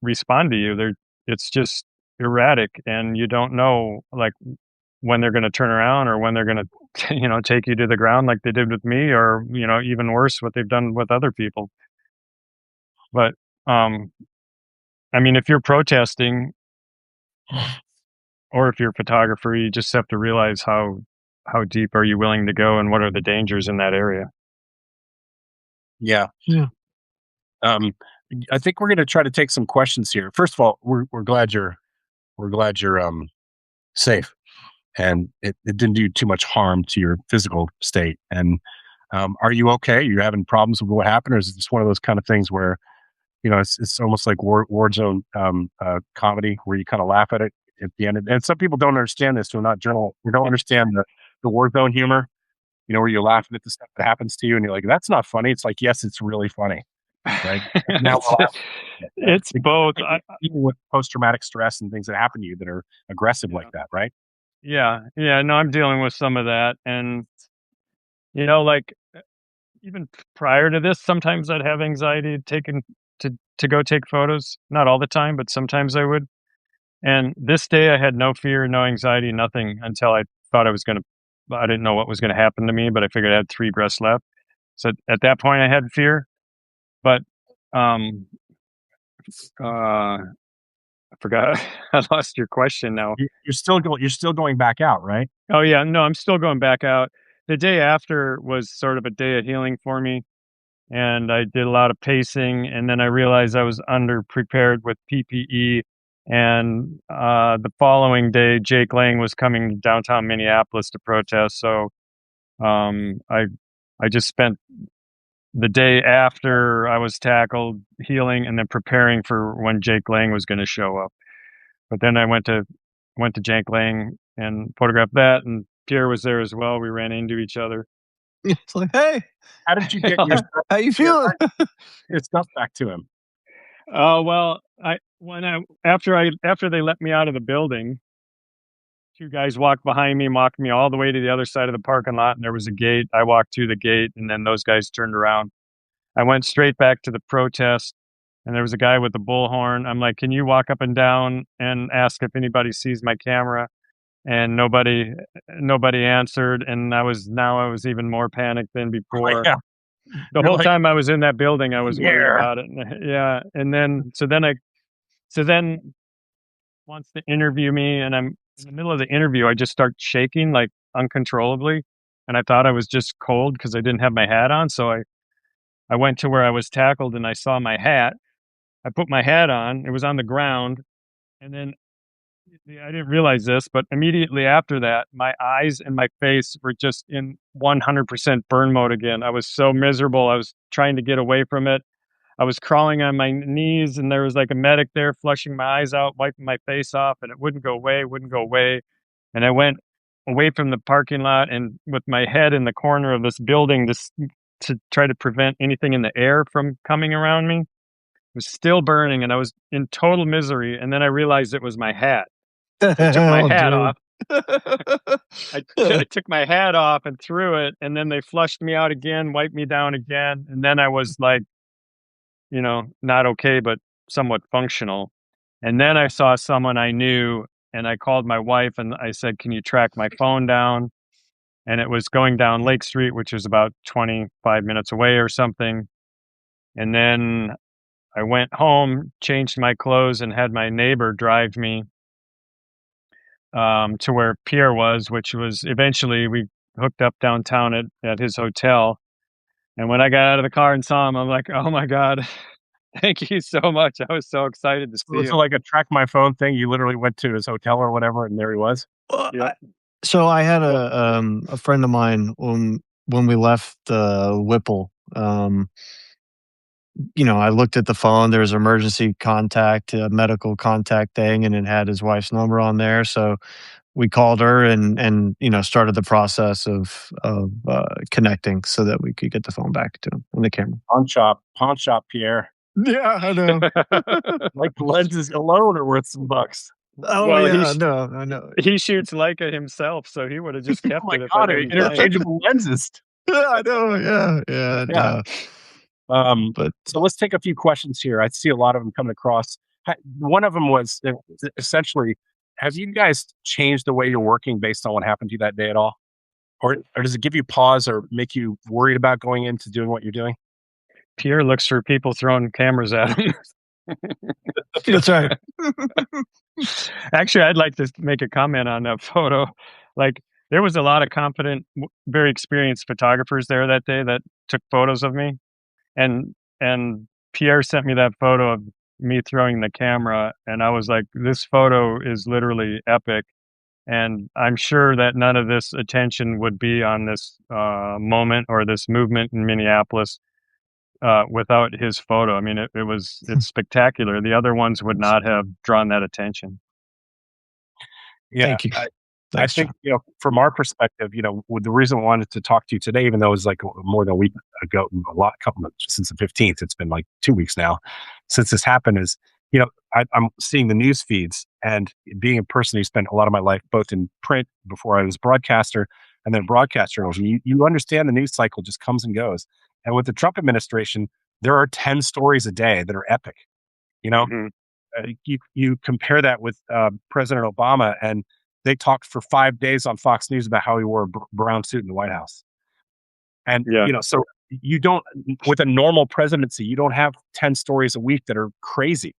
respond to you. It's just erratic, and you don't know like when they're going to turn around or when they're going to, take you to the ground like they did with me, or even worse, what they've done with other people. But if you're protesting or if you're a photographer, you just have to realize how deep are you willing to go and what are the dangers in that area. Yeah. Yeah. I think we're going to try to take some questions here. First of all, we're glad you're safe, and it didn't do too much harm to your physical state. And are you okay? Are you having problems with what happened, or is it just one of those kind of things where it's almost like war zone comedy where you kind of laugh at it at the end? And some people don't understand this. Who are not journal. We don't understand the war zone humor. Where you're laughing at the stuff that happens to you, and you're like, "That's not funny." It's like, yes, it's really funny. Right now, it's both. With post-traumatic stress and things that happen to you that are aggressive like that, right? Yeah. No, I'm dealing with some of that, and like even prior to this, sometimes I'd have anxiety to go take photos. Not all the time, but sometimes I would. And this day, I had no fear, no anxiety, nothing until I thought I didn't know what was going to happen to me, but I figured I had 3 breaths left. So at that point, I had fear. But I forgot. I lost your question now. You're still going back out, right? Oh yeah, no, I'm still going back out. The day after was sort of a day of healing for me, and I did a lot of pacing, and then I realized I was underprepared with PPE. And the following day, Jake Lang was coming to downtown Minneapolis to protest. So I just spent the day after I was tackled healing and then preparing for when Jake Lang was going to show up. But then I went to Jake Lang and photographed that, and Pierre was there as well. We ran into each other. It's like, hey, how did you get your stuff, how you feeling? your stuff back to him? Oh well, after they let me out of the building, 2 guys walked behind me, walked me all the way to the other side of the parking lot, and there was a gate. I walked through the gate, and then those guys turned around. I went straight back to the protest, and there was a guy with a bullhorn. I'm like, "Can you walk up and down and ask if anybody sees my camera?" And nobody answered, and I was even more panicked than before. Yeah. The whole time I was in that building, I was worried about it. Yeah, and then wants to interview me, and I'm in the middle of the interview. I just start shaking like uncontrollably, and I thought I was just cold because I didn't have my hat on. So I went to where I was tackled, and I saw my hat. I put my hat on. It was on the ground, and then I didn't realize this, but immediately after that, my eyes and my face were just in 100% burn mode again. I was so miserable. I was trying to get away from it. I was crawling on my knees, and there was like a medic there flushing my eyes out, wiping my face off, and it wouldn't go away. And I went away from the parking lot and with my head in the corner of this building to try to prevent anything in the air from coming around me. It was still burning, and I was in total misery. And then I realized it was my hat. So I took my hat off. I took my hat off and threw it, and then they flushed me out again, wiped me down again, and then I was like, not okay, but somewhat functional. And then I saw someone I knew, and I called my wife and I said, "Can you track my phone down?" and it was going down Lake Street, which is about 25 minutes away or something. And then I went home, changed my clothes, and had my neighbor drive me to where Pierre was, which was eventually we hooked up downtown at his hotel. And when I got out of the car and saw him, I'm like, oh my God, thank you so much. I was so excited to see Was it him. like a track my phone thing? You literally went to his hotel or whatever, and there he was. Yep. So I had a friend of mine when we left Whipple. I looked at the phone. There was emergency contact, medical contact thing, and it had his wife's number on there. So we called her and started the process of connecting so that we could get the phone back to him and the camera. Pawn shop, Pierre. Yeah, I know. Like lenses alone are worth some bucks. Oh Well, yeah, no, I know. he shoots Leica himself, so he would have just Oh kept my it if I god, didn't find it. interchangeable lenses. Yeah, I know. Yeah. Yeah. But So let's take a few questions here. I see a lot of them coming across. One of them was essentially, have you guys changed the way you're working based on what happened to you that day at all? Or does it give you pause or make you worried about going into doing what you're doing? Pierre looks for people throwing cameras at him. that's right. Actually, I'd like to make a comment on that photo. Like, there was a lot of confident, very experienced photographers there that day that took photos of me, and Pierre sent me that photo of me throwing the camera, and I was like, this photo is literally epic, and I'm sure that none of this attention would be on this moment or this movement in Minneapolis without his photo. I mean, it's spectacular. The other ones would not have drawn that attention. Yeah. Thank you. I Thanks, think, John. from our perspective, with the reason I wanted to talk to you today, even though it was like more than a week ago, couple of since the 15th, it's been like 2 weeks now since this happened is, I'm seeing the news feeds and being a person who spent a lot of my life, both in print before I was a broadcaster and then broadcast journalism, you understand the news cycle just comes and goes. And with the Trump administration, there are 10 stories a day that are epic, you know, Mhm. you compare that with President Obama, and they talked for 5 days on Fox News about how he wore a brown suit in the White House. And Yeah. so you don't, with a normal presidency, you don't have 10 stories a week that are crazy.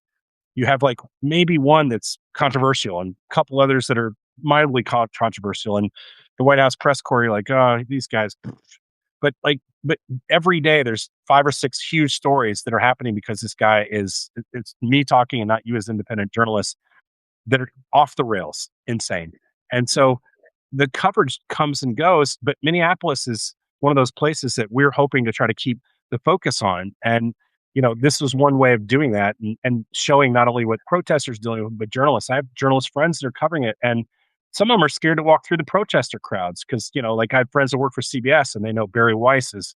You have like maybe one that's controversial and a couple others that are mildly controversial. And the White House press corps, you're like, oh, these guys. But every day there's 5 or 6 huge stories that are happening because this guy it's me talking and not you as independent journalists that are off the rails, insane. And so the coverage comes and goes, but Minneapolis is one of those places that we're hoping to try to keep the focus on. And, this was one way of doing that and showing not only what protesters doing, but journalists. I have journalist friends that are covering it. And some of them are scared to walk through the protester crowds because, like I have friends that work for CBS and they know Barry Weiss is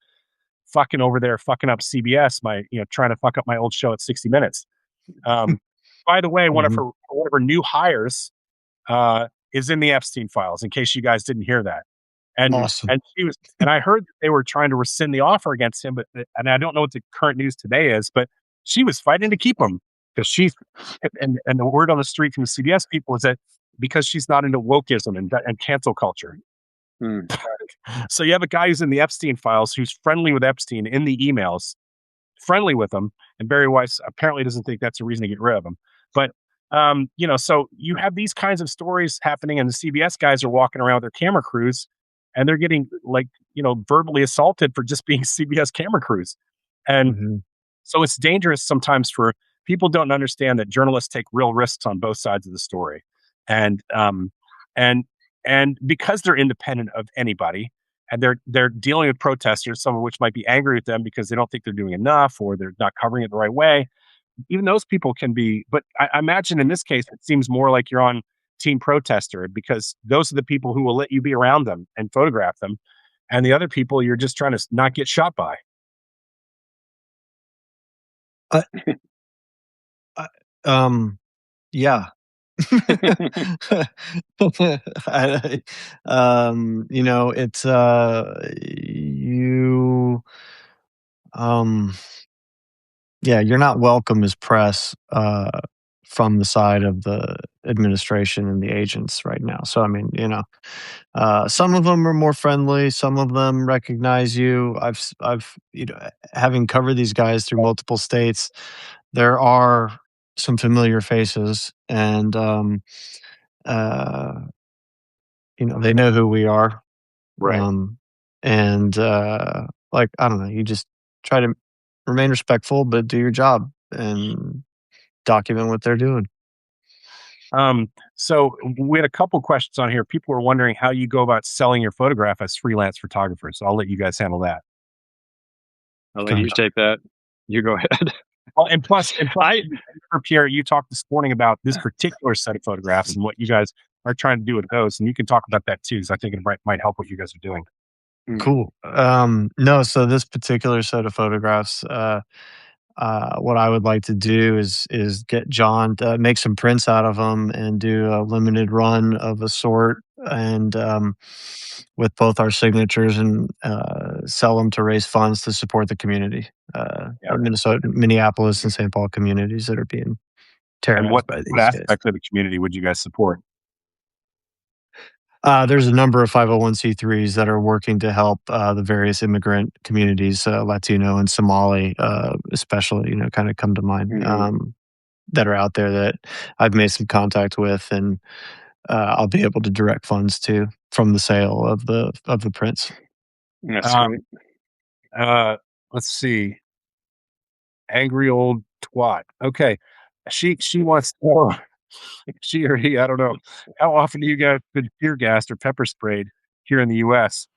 fucking over there, fucking up CBS, trying to fuck up my old show at 60 Minutes. By the way, one of her new hires is in the Epstein files. In case you guys didn't hear that, and Awesome. and I heard that they were trying to rescind the offer against him, and I don't know what the current news today is, but she was fighting to keep him because and the word on the street from the CBS people is that because she's not into wokeism and cancel culture. Mm. So you have a guy who's in the Epstein files who's friendly with Epstein in the emails, friendly with him, and Barry Weiss apparently doesn't think that's a reason to get rid of him. But so you have these kinds of stories happening, and the CBS guys are walking around with their camera crews, and they're getting verbally assaulted for just being CBS camera crews, and Mhm. so it's dangerous sometimes for people don't understand that journalists take real risks on both sides of the story, and and and because they're independent of anybody, and they're dealing with protesters, some of which might be angry with them because they don't think they're doing enough or they're not covering it the right way. Even those people can be, but I imagine in this case, it seems more like you're on team protester because those are the people who will let you be around them and photograph them. And the other people, you're just trying to not get shot by. Uh, yeah. I, it's um yeah, you're not welcome as press from the side of the administration and the agents right now. So I mean, some of them are more friendly. Some of them recognize you. I've having covered these guys through multiple states, there are some familiar faces, and uh, they know who we are. Right. And like I don't know, you just try to remain respectful, but do your job and document what they're doing. So we had a couple questions on here. People were wondering how you go about selling your photograph as freelance photographers. So I'll let you guys handle that. I'll let you Gotcha. take that. You go ahead. Well, and plus, Pierre, you talked this morning about this particular set of photographs and what you guys are trying to do with those, and you can talk about that too, because I think it might help what you guys are doing. Cool. No, so this particular set of photographs, what I would like to do is get John to make some prints out of them and do a limited run of a sort, and with both our signatures, and sell them to raise funds to support the community, Yeah. Minneapolis, and St. Paul communities that are being And terrorized what by these guys. aspect of the community would you guys support? There's a number of 501c3s that are working to help the various immigrant communities, Latino and Somali, especially, kind of come to mind, that are out there that I've made some contact with, and I'll be able to direct funds to from the sale of the prints. That's Um, great. let's see. Angry old twat. Okay. She wants to know, she or he, I don't know. How often do you guys been tear gassed or pepper sprayed here in the US?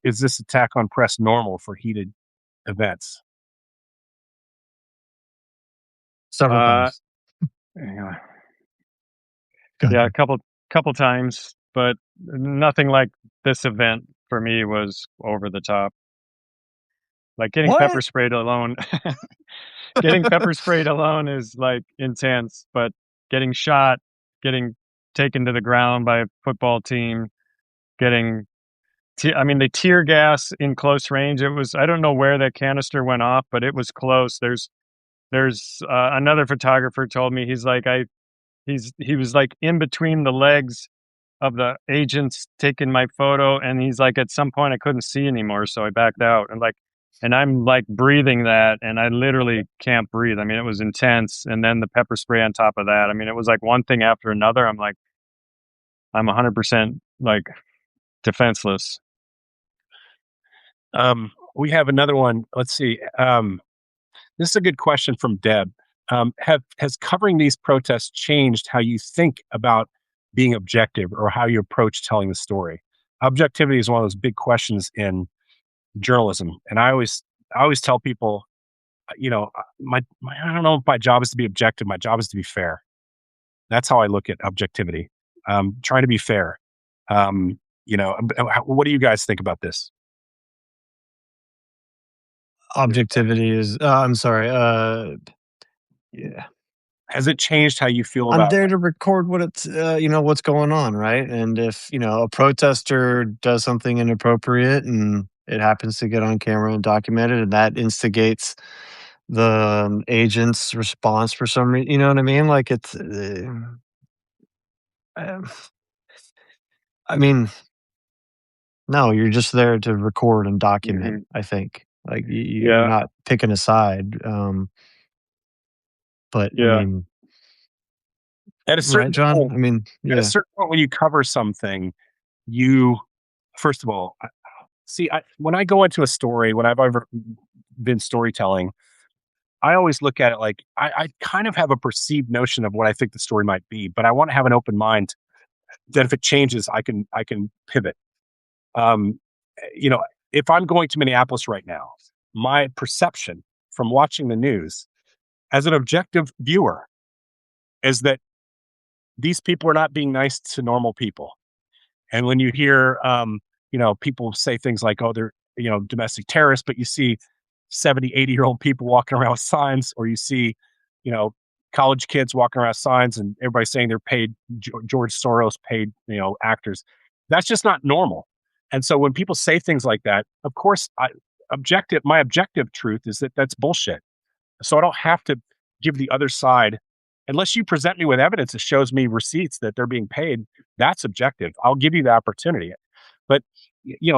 Is this attack on press normal for heated events? Several Uh, times. yeah, Go yeah, a ahead. couple times, but nothing like this event for me was over the top. Like getting pepper What? sprayed alone, getting pepper sprayed alone is like intense, but getting shot, getting taken to the ground by a football team, getting I mean, the tear gas in close range. It was, I don't know where that canister went off, but it was close. There's another photographer told me, he's like, he was like in between the legs of the agents taking my photo, and he's like, at some point I couldn't see anymore, so I backed out, and I'm like breathing that, and I literally can't breathe. I mean, it was intense, and then the pepper spray on top of that. I mean, it was like one thing after another. I'm like, I'm 100% like defenseless. We have another one. Let's see. This is a good question from Deb. Has covering these protests changed how you think about being objective or how you approach telling the story? Objectivity is one of those big questions in journalism, and I always tell people, I don't know if my job is to be objective. My job is to be fair. That's how I look at objectivity. Trying to be fair. What do you guys think about this? Objectivity is. I'm sorry. Yeah. Has it changed how you feel I'm about? there to record what's going on, right? And if, a protester does something inappropriate and it happens to get on camera and documented, and that instigates the agent's response for some reason, you know what I mean? Like um, I mean, no, you're just there to record and document, Hmm. I think. Like you're Yeah, not picking a side. But I yeah, mean, At a right, certain John? point, I mean, at a yeah. certain point when you cover something, you first of all, see, when I go into a story, when I've ever been storytelling, I always look at it like I kind of have a perceived notion of what I think the story might be, but I want to have an open mind that if it changes, I can pivot. Um, you know, if I'm going to Minneapolis right now, my perception from watching the news as an objective viewer is that these people are not being nice to normal people. And when you hear, people say things like, oh, they're, domestic terrorists, but you see 70, 80-year-old people walking around with signs, or you see, you know, college kids walking around with signs and everybody saying they're paid, George Soros paid, actors. That's just not normal. And so when people say things like that, of course, my objective truth is that that's bullshit. So I don't have to give the other side unless you present me with evidence that shows me receipts that they're being paid, that's objective. I'll give you the opportunity. But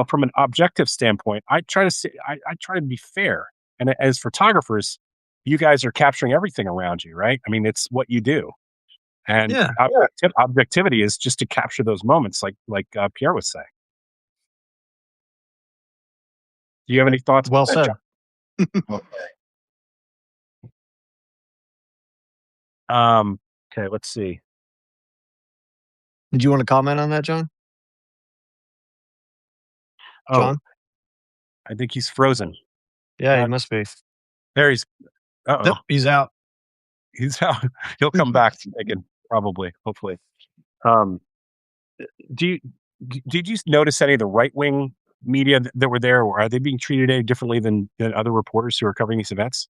from an objective standpoint, I try to be fair. And as photographers, you guys are capturing everything around you, right? I mean, it's what you do. And Yeah. objectivity is just to capture those moments, like Pierre was saying. Do you have any thoughts Well on that, said. John? Okay, let's see. Did you want to comment on that, John? Oh, John? I think he's frozen. Yeah, he must be. There he's. Nope, he's out. He's out. He'll come back. Thinking probably, hopefully. Um, do you did you notice any of the right wing media that were there, or are they being treated any differently than other reporters who are covering these events?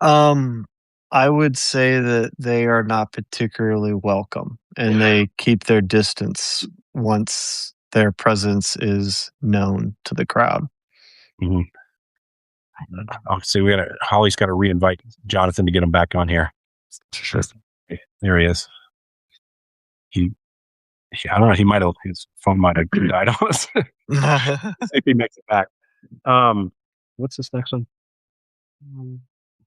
Um, I would say that they are not particularly welcome, and they keep their distance once their presence is known to the crowd. Mm-hmm. Obviously, Holly's got to reinvite Jonathan to get him back on here. Sure. There he is. I don't know. His phone might have died on us. See if he makes it back. What's this next one?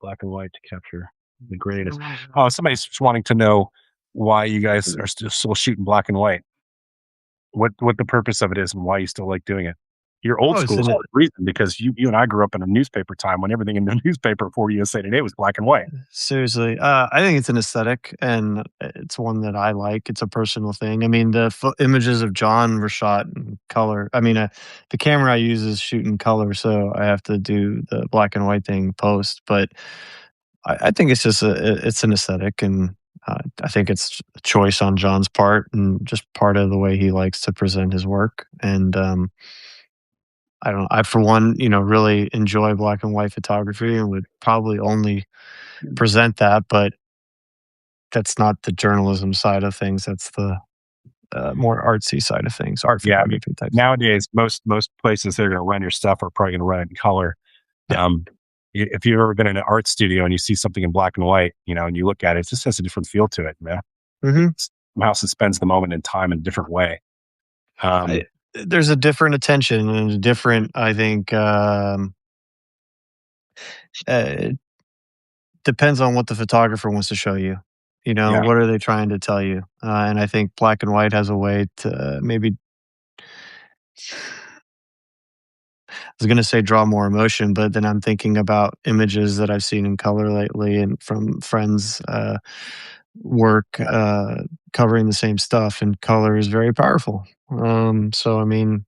Black and white to capture the greatest. Oh, somebody's just wanting to know why you guys are still shooting black and white. What the purpose of it is and why you still like doing it. You're old school for a reason, because you and I grew up in a newspaper time when everything in the newspaper for USA Today was black and white. Seriously, I think it's an aesthetic, and it's one that I like. It's a personal thing. I mean, the images of John were shot in color. I mean, the camera I use is shooting color, so I have to do the black and white thing post. But I think it's just it's an aesthetic, and I think it's a choice on John's part, and just part of the way he likes to present his work. And I don't know. I, for one, really enjoy black and white photography and would probably only present that, but that's not the journalism side of things. That's the more artsy side of things, art photography type. Nowadays, most places that are going to run your stuff are probably going to run it in color. Yeah. If you've ever been in an art studio and you see something in black and white, and you look at it, it just has a different feel to it, man. Mm-hmm. Somehow suspends the moment in time in a different way. There's a different attention and a different, I think, it depends on what the photographer wants to show you. What are they trying to tell you? And I think black and white has a way to maybe, I was going to say draw more emotion, but then I'm thinking about images that I've seen in color lately and from friends' work covering the same stuff, and color is very powerful. So, I mean,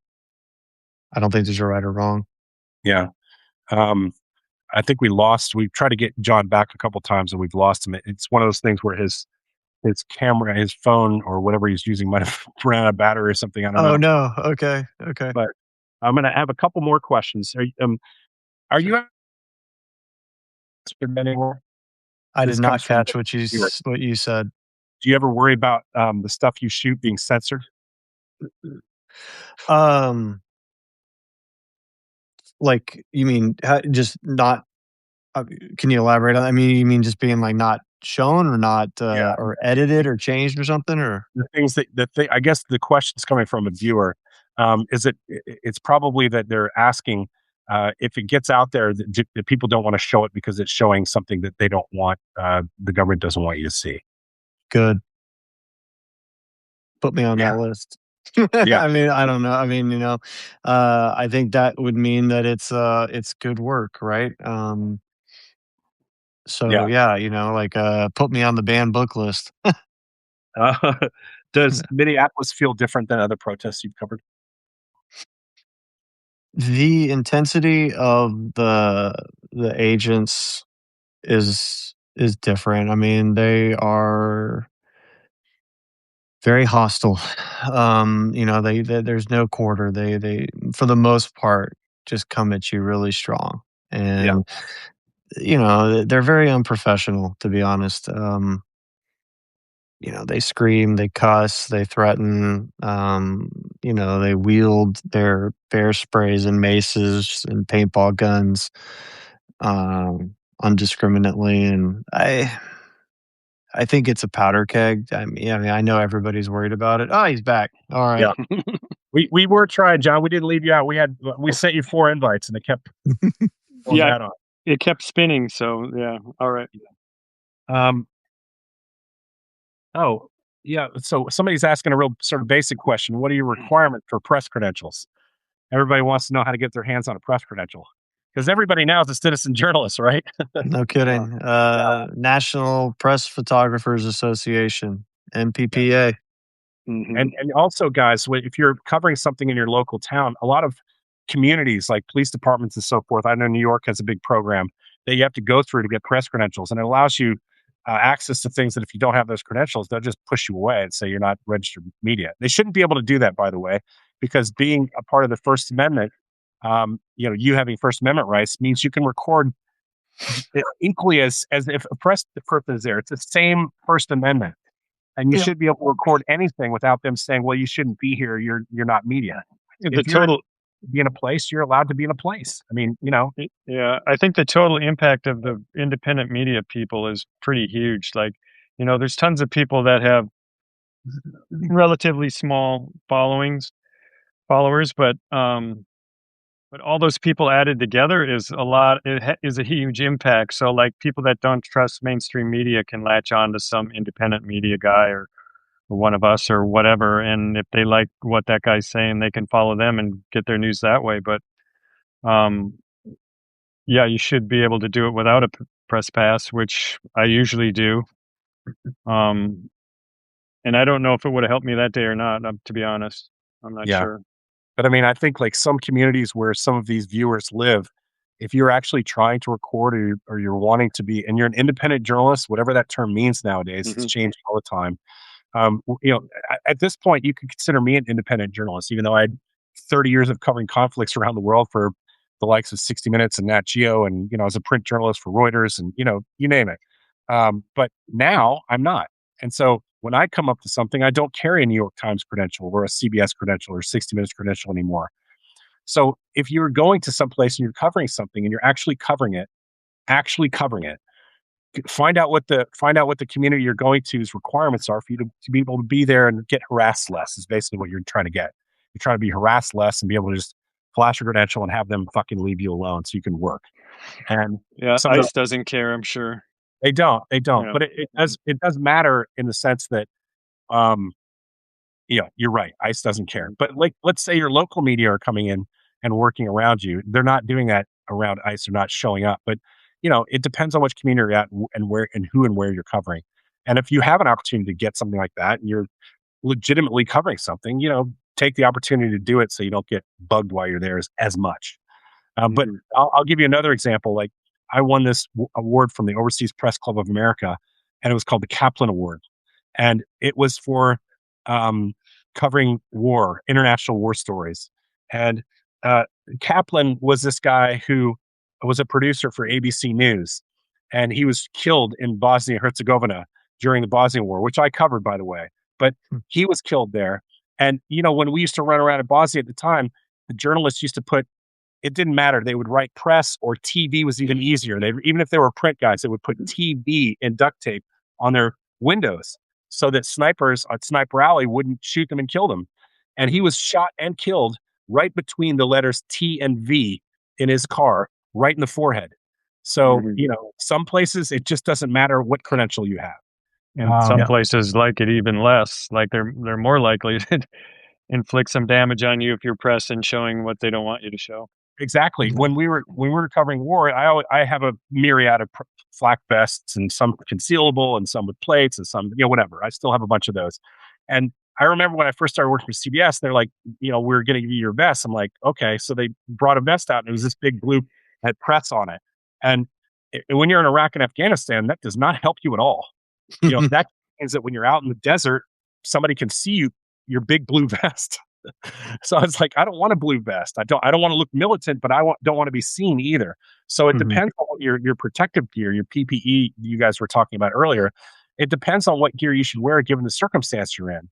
I don't think there's a right or wrong. Yeah. I think we've tried to get John back a couple times and we've lost him. It's one of those things where his camera, his phone or whatever he's using might have run out of battery or something. I don't know. Oh no. Okay. But I'm going to have a couple more questions. Are you anymore? I did not catch what you said. Do you ever worry about the stuff you shoot being censored? Like, you mean just not? Can you elaborate on? I mean, you mean just being like not shown or not, or edited or changed or something, or the things that I guess the question's coming from a viewer. It's probably that they're asking if it gets out there that people don't want to show it because it's showing something that they don't want, the government doesn't want you to see. Good. Put me on that list. Yeah. I mean, I don't know. I mean, I think that would mean that it's good work, right? So like put me on the banned book list. Does Minneapolis feel different than other protests you've covered? The intensity of the agents is different. I mean, they are very hostile. There's no quarter. They for the most part just come at you really strong, and they're very unprofessional, to be honest. They scream, they cuss, they threaten. They wield their bear sprays and maces and paintball guns undiscriminately, and I think it's a powder keg. I mean, I know everybody's worried about it. Oh, he's back. All right. Yeah. We were trying, John. We didn't leave you out. We sent you 4 invites, and they kept going Yeah, that on. it kept spinning. So yeah, all right. Um. Oh, yeah. So somebody's asking a real sort of basic question. What are your requirements for press credentials? Everybody wants to know how to get their hands on a press credential because everybody now is a citizen journalist, right? No kidding. National Press Photographers Association, NPPA. Mhm. And also, guys, if you're covering something in your local town, a lot of communities like police departments and so forth. I know New York has a big program that you have to go through to get press credentials, and it allows you access to things that if you don't have those credentials, they'll just push you away and say you're not registered media. They shouldn't be able to do that, by the way, because being a part of the First Amendment, you having First Amendment rights means you can record equally as if a press person is there. It's the same First Amendment. And you Yeah. should be able to record anything without them saying, "Well, you shouldn't be here. You're not media." The If you're total, be in a place, you're allowed to be in a place. I mean, yeah, I think the total impact of the independent media people is pretty huge. Like, there's tons of people that have relatively small followers, but all those people added together is a lot. Is a huge impact. So, like, people that don't trust mainstream media can latch on to some independent media guy or one of us or whatever, and if they like what that guy's saying, they can follow them and get their news that way. But um, yeah, you should be able to do it without a press pass, which I usually do. Um, and I don't know if it would have helped me that day or not. To be honest, I'm not yeah. sure. But I mean, I think like some communities where some of these viewers live, if you're actually trying to record or you're wanting to be, and you're an independent journalist, whatever that term means nowadays, it's Hmm. changing all the time. At this point, you could consider me an independent journalist, even though I had 30 years of covering conflicts around the world for the likes of 60 Minutes and Nat Geo, and as a print journalist for Reuters, and you name it. But now I'm not, and so when I come up to something, I don't carry a New York Times credential or a CBS credential or 60 Minutes credential anymore. So if you're going to some place and you're covering something and you're actually covering it, find out what the community you're going to's requirements are for you to be able to be there and get harassed less is basically what you're trying to get. You're trying to be harassed less and be able to just flash your credential and have them fucking leave you alone so you can work. And Yeah, some of ICE the, doesn't care, I'm sure. they don't, Yeah. but it does matter in the sense that, um, yeah, you're right. ICE doesn't care. But like, let's say your local media are coming in and working around you. They're not doing that around ICE. They're not showing up. But it depends on which community you're at and where and who and where you're covering. And if you have an opportunity to get something like that, and you're legitimately covering something, take the opportunity to do it so you don't get bugged while you're there as much. But Mhm. I'll give you another example. Like I won this award from the Overseas Press Club of America, and it was called the Kaplan Award, and it was for um, covering war, international war stories. And uh, Kaplan was this guy who was a producer for ABC News, and he was killed in Bosnia Herzegovina during the Bosnian War, which I covered, by the way. But he was killed there. And when we used to run around in Bosnia at the time, the journalists used to put it didn't matter. They would write press or TV was even easier. Even if they were print guys, they would put TV and duct tape on their windows so that snipers at Sniper Alley wouldn't shoot them and kill them. And he was shot and killed right between the letters T and V in his car, right in the forehead. So, Mhm. some places it just doesn't matter what credential you have. And some Yeah. places like it even less. Like they're more likely to inflict some damage on you if you're pressed and showing what they don't want you to show. Exactly. When we were covering war, I have a myriad of flak vests, and some concealable, and some with plates, and some whatever. I still have a bunch of those. And I remember when I first started working for CBS, they're like, we're going to give you your vest. I'm like, okay. So they brought a vest out, and it was this big blue had press on it. And when you're in Iraq and Afghanistan, that does not help you at all. That means that when you're out in the desert, somebody can see your big blue vest. So it's like, I don't want a blue vest. I don't want to look militant, but don't want to be seen either. So it Mhm. depends on what your protective gear, your PPE you guys were talking about earlier. It depends on what gear you should wear given the circumstance you're in.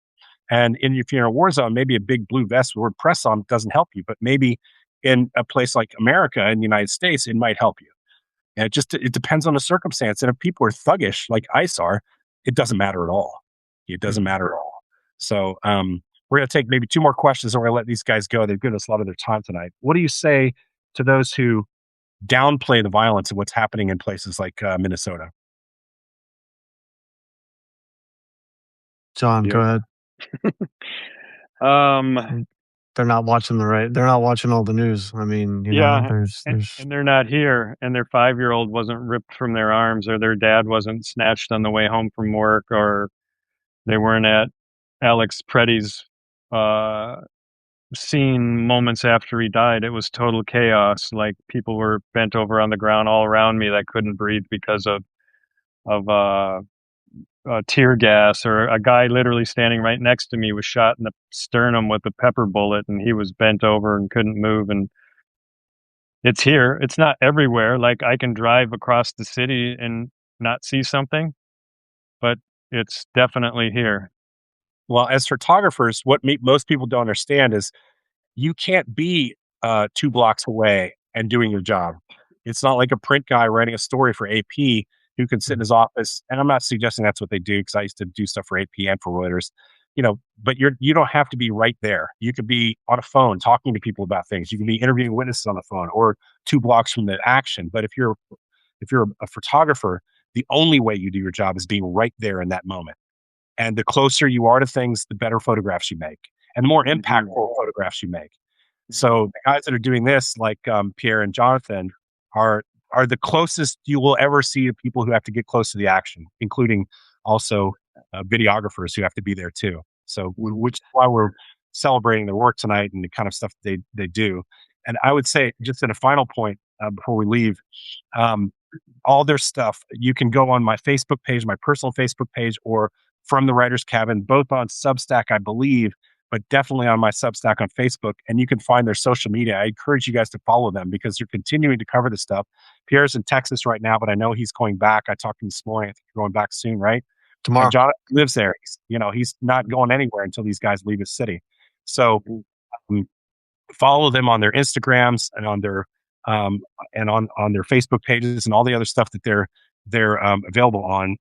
And if you're in a war zone, maybe a big blue vest with word press on doesn't help you, but maybe in a place like America in the United States, it might help you. And it depends on the circumstance. And if people are thuggish like ICE are, it doesn't matter at all. It doesn't matter at all. So we're going to take maybe 2 more questions, and we're going to let these guys go. They've given us a lot of their time tonight. What do you say to those who downplay the violence of what's happening in places like Minnesota? John, go ahead. They're not watching they're not watching all the news. I mean, there's and they're not here, and their 5-year-old wasn't ripped from their arms, or their dad wasn't snatched on the way home from work, or they weren't at Alex Preddy's scene moments after he died. It was total chaos. Like, people were bent over on the ground all around me that couldn't breathe because of tear gas, or a guy literally standing right next to me was shot in the sternum with a pepper bullet, and he was bent over and couldn't move. And it's here. It's not everywhere. Like, I can drive across the city and not see something, but it's definitely here. Well, as photographers, what most people don't understand is you can't be 2 blocks away and doing your job. It's not like a print guy writing a story for AP who can sit in his office. And I'm not suggesting that's what they do, because I used to do stuff for AP and for Reuters. But you don't have to be right there. You could be on a phone talking to people about things. You can be interviewing witnesses on the phone, or 2 blocks from the action. But if you're a photographer, the only way you do your job is being right there in that moment. And the closer you are to things, the better photographs you make, and the more impactful photographs you make. So the guys that are doing this, like Pierre and Jonathan, are the closest you will ever see to people who have to get close to the action, including also videographers who have to be there too. So, which is why we're celebrating their work tonight and the kind of stuff they do. And I would say, just in a final point before we leave, all their stuff, you can go on my Facebook page, my personal Facebook page, or from the Writer's Cabin, both on Substack, I believe, but definitely on my Substack on Facebook. And you can find their social media. I encourage you guys to follow them, because they're continuing to cover this stuff. Pierre's in Texas right now, but I know he's going back. I talked to him this morning. I think you're going back soon, right? tomorrow. And Jonathan lives there. He's not going anywhere until these guys leave his city. So follow them on their Instagrams and on their on their Facebook pages and all the other stuff that they're available on,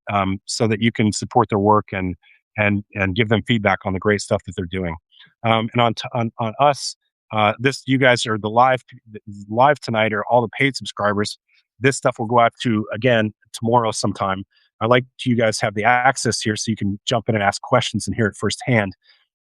so that you can support their work and give them feedback on the great stuff that they're doing. And on us, you guys are the live tonight, or all the paid subscribers. This stuff will go out to, again, tomorrow sometime. I like you guys have the access here, so you can jump in and ask questions and hear it firsthand.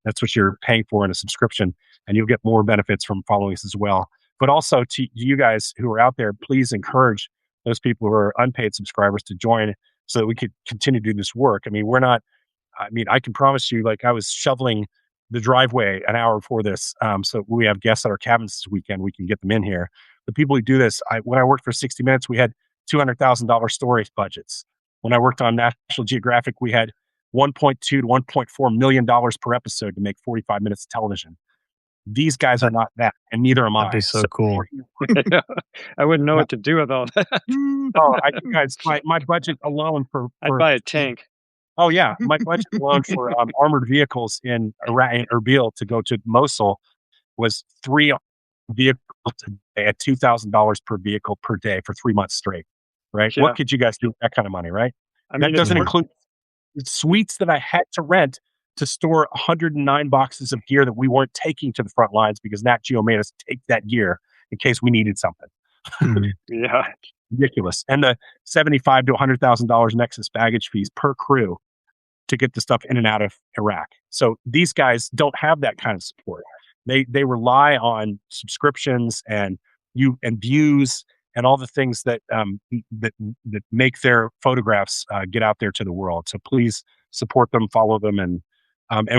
That's what you're paying for in a subscription, and you'll get more benefits from following us as well. But also, to you guys who are out there, please encourage those people who are unpaid subscribers to join, so that we could continue to do this work. I can promise you, like, I was shoveling the driveway an hour before this. So we have guests at our cabins this weekend. We can get them in here. The people who do this, when I worked for 60 Minutes, we had $200,000 story budgets. When I worked on National Geographic, we had $1.2 to $1.4 million per episode to make 45 minutes of television. These guys are not that, and neither am I. That'd be so cool. I wouldn't know what to do with all that. Guys, my budget alone for I'd buy a tank. Oh yeah, my budget alone for armored vehicles in Erbil to go to Mosul was 3 vehicles a day at $2,000 per vehicle per day for 3 months straight. Right? Yeah. What could you guys do with that kind of money? Right? That doesn't include the suites that I had to rent to store 109 boxes of gear that we weren't taking to the front lines, because Nat Geo made us take that gear in case we needed something. Yeah, ridiculous. And the $75,000 to $100,000 Nexus baggage fees per crew to get the stuff in and out of Iraq. So these guys don't have that kind of support. They rely on subscriptions and views and all the things that make their photographs get out there to the world. So please support them, follow them, and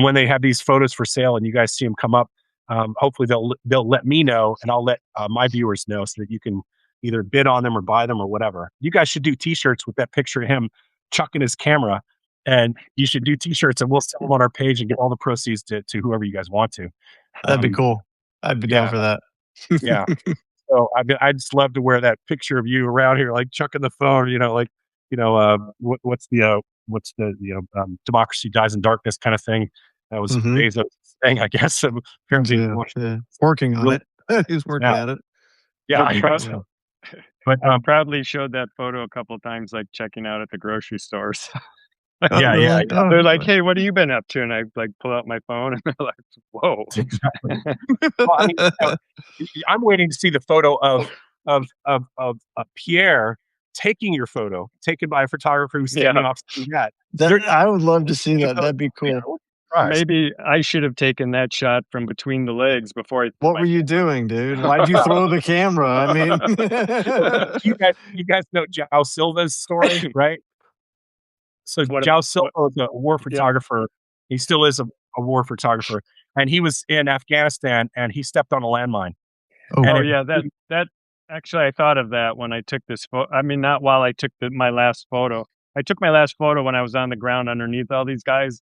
when they have these photos for sale and you guys see them come up, hopefully they'll let me know, and I'll let my viewers know, so that you can either bid on them or buy them or whatever. You guys should do T-shirts with that picture of him chucking his camera, and you should do T-shirts, and we'll sell them on our page and get all the proceeds to whoever you guys want to. That'd be cool. I'd be down for that. Yeah. So I just love to wear that picture of you around here, like chucking the phone. What's the democracy dies in darkness kind of thing. That was Bezos' thing, I guess. Apparently, working on it. He's working at it. Yeah, but I proudly showed that photo a couple of times, like checking out at the grocery stores. Yeah, They're yeah, like, oh, They're like, "Hey, what have you been up to?" And I like pull out my phone, and they're like, "Whoa." exactly. Well, I mean, I'm waiting to see the photo of Pierre taking your photo, taken by a photographer who's standing Yeah. off the mat. I would love to see that. That'd be cool. Maybe I should have taken that shot from between the legs before I threw What my were you doing, dude? Why'd you throw the camera? I mean, You guys know Jao Silva's story, right? So what Jao Silva what was a war yeah. photographer. He still is a war photographer, and he was in Afghanistan, and he stepped on a landmine, oh, and Oh it yeah, that actually I thought of that when I took this photo. I mean, not while I took my last photo. I took my last photo when I was on the ground underneath all these guys.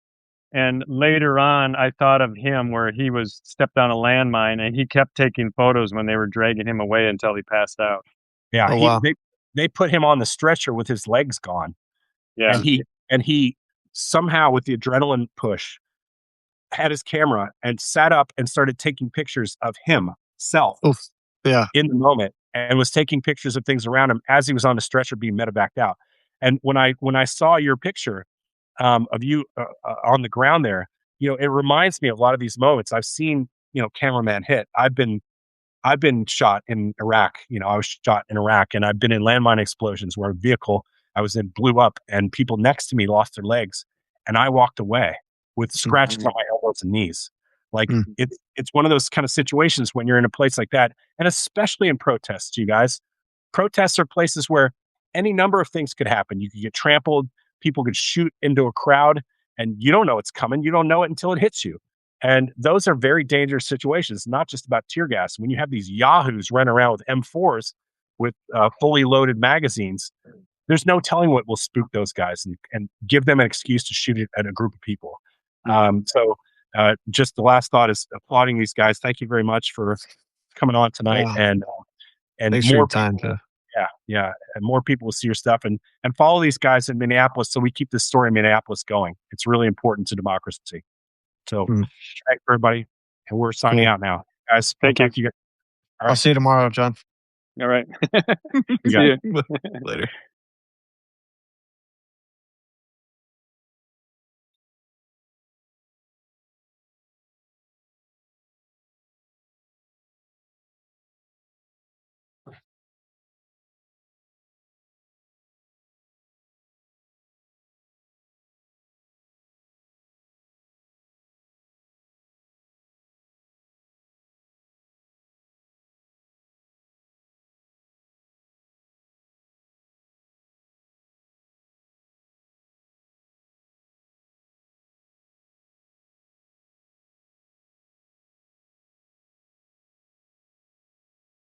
And later on, I thought of him where he was stepped on a landmine and he kept taking photos when they were dragging him away until he passed out. yeah, oh he wow. they put him on the stretcher with his legs gone, Yeah. and he somehow with the adrenaline push had his camera and sat up and started taking pictures of himself Oof. Yeah. in the moment and was taking pictures of things around him as he was on the stretcher being medevaced out. And when I saw your picture of you on the ground there, it reminds me of a lot of these moments. I've seen cameraman hit. I've been shot in Iraq. I was shot in Iraq, and I've been in landmine explosions where a vehicle I was in blew up, and people next to me lost their legs, and I walked away with scratches on my elbows and knees. Like Mm. it's one of those kind of situations when you're in a place like that, and especially in protests, you guys. Protests are places where any number of things could happen. You could get trampled, people could shoot into a crowd, and you don't know it's coming. You don't know it until it hits you. And those are very dangerous situations, not just about tear gas. When you have these yahoos running around with M4s with fully loaded magazines, there's no telling what will spook those guys and give them an excuse to shoot it at a group of people. Just the last thought is applauding these guys. Thank you very much for coming on tonight. Yeah. And Thanks for your more time, people, Jeff. yeah, and more people will see your stuff and follow these guys in Minneapolis so we keep this story in Minneapolis going. It's really important to democracy. So, Mm. thanks everybody, and we're signing Cool. out now, guys. Thank We'll you. talk to you guys. All I'll right, see you tomorrow, John. All right. you See got it. you. Later.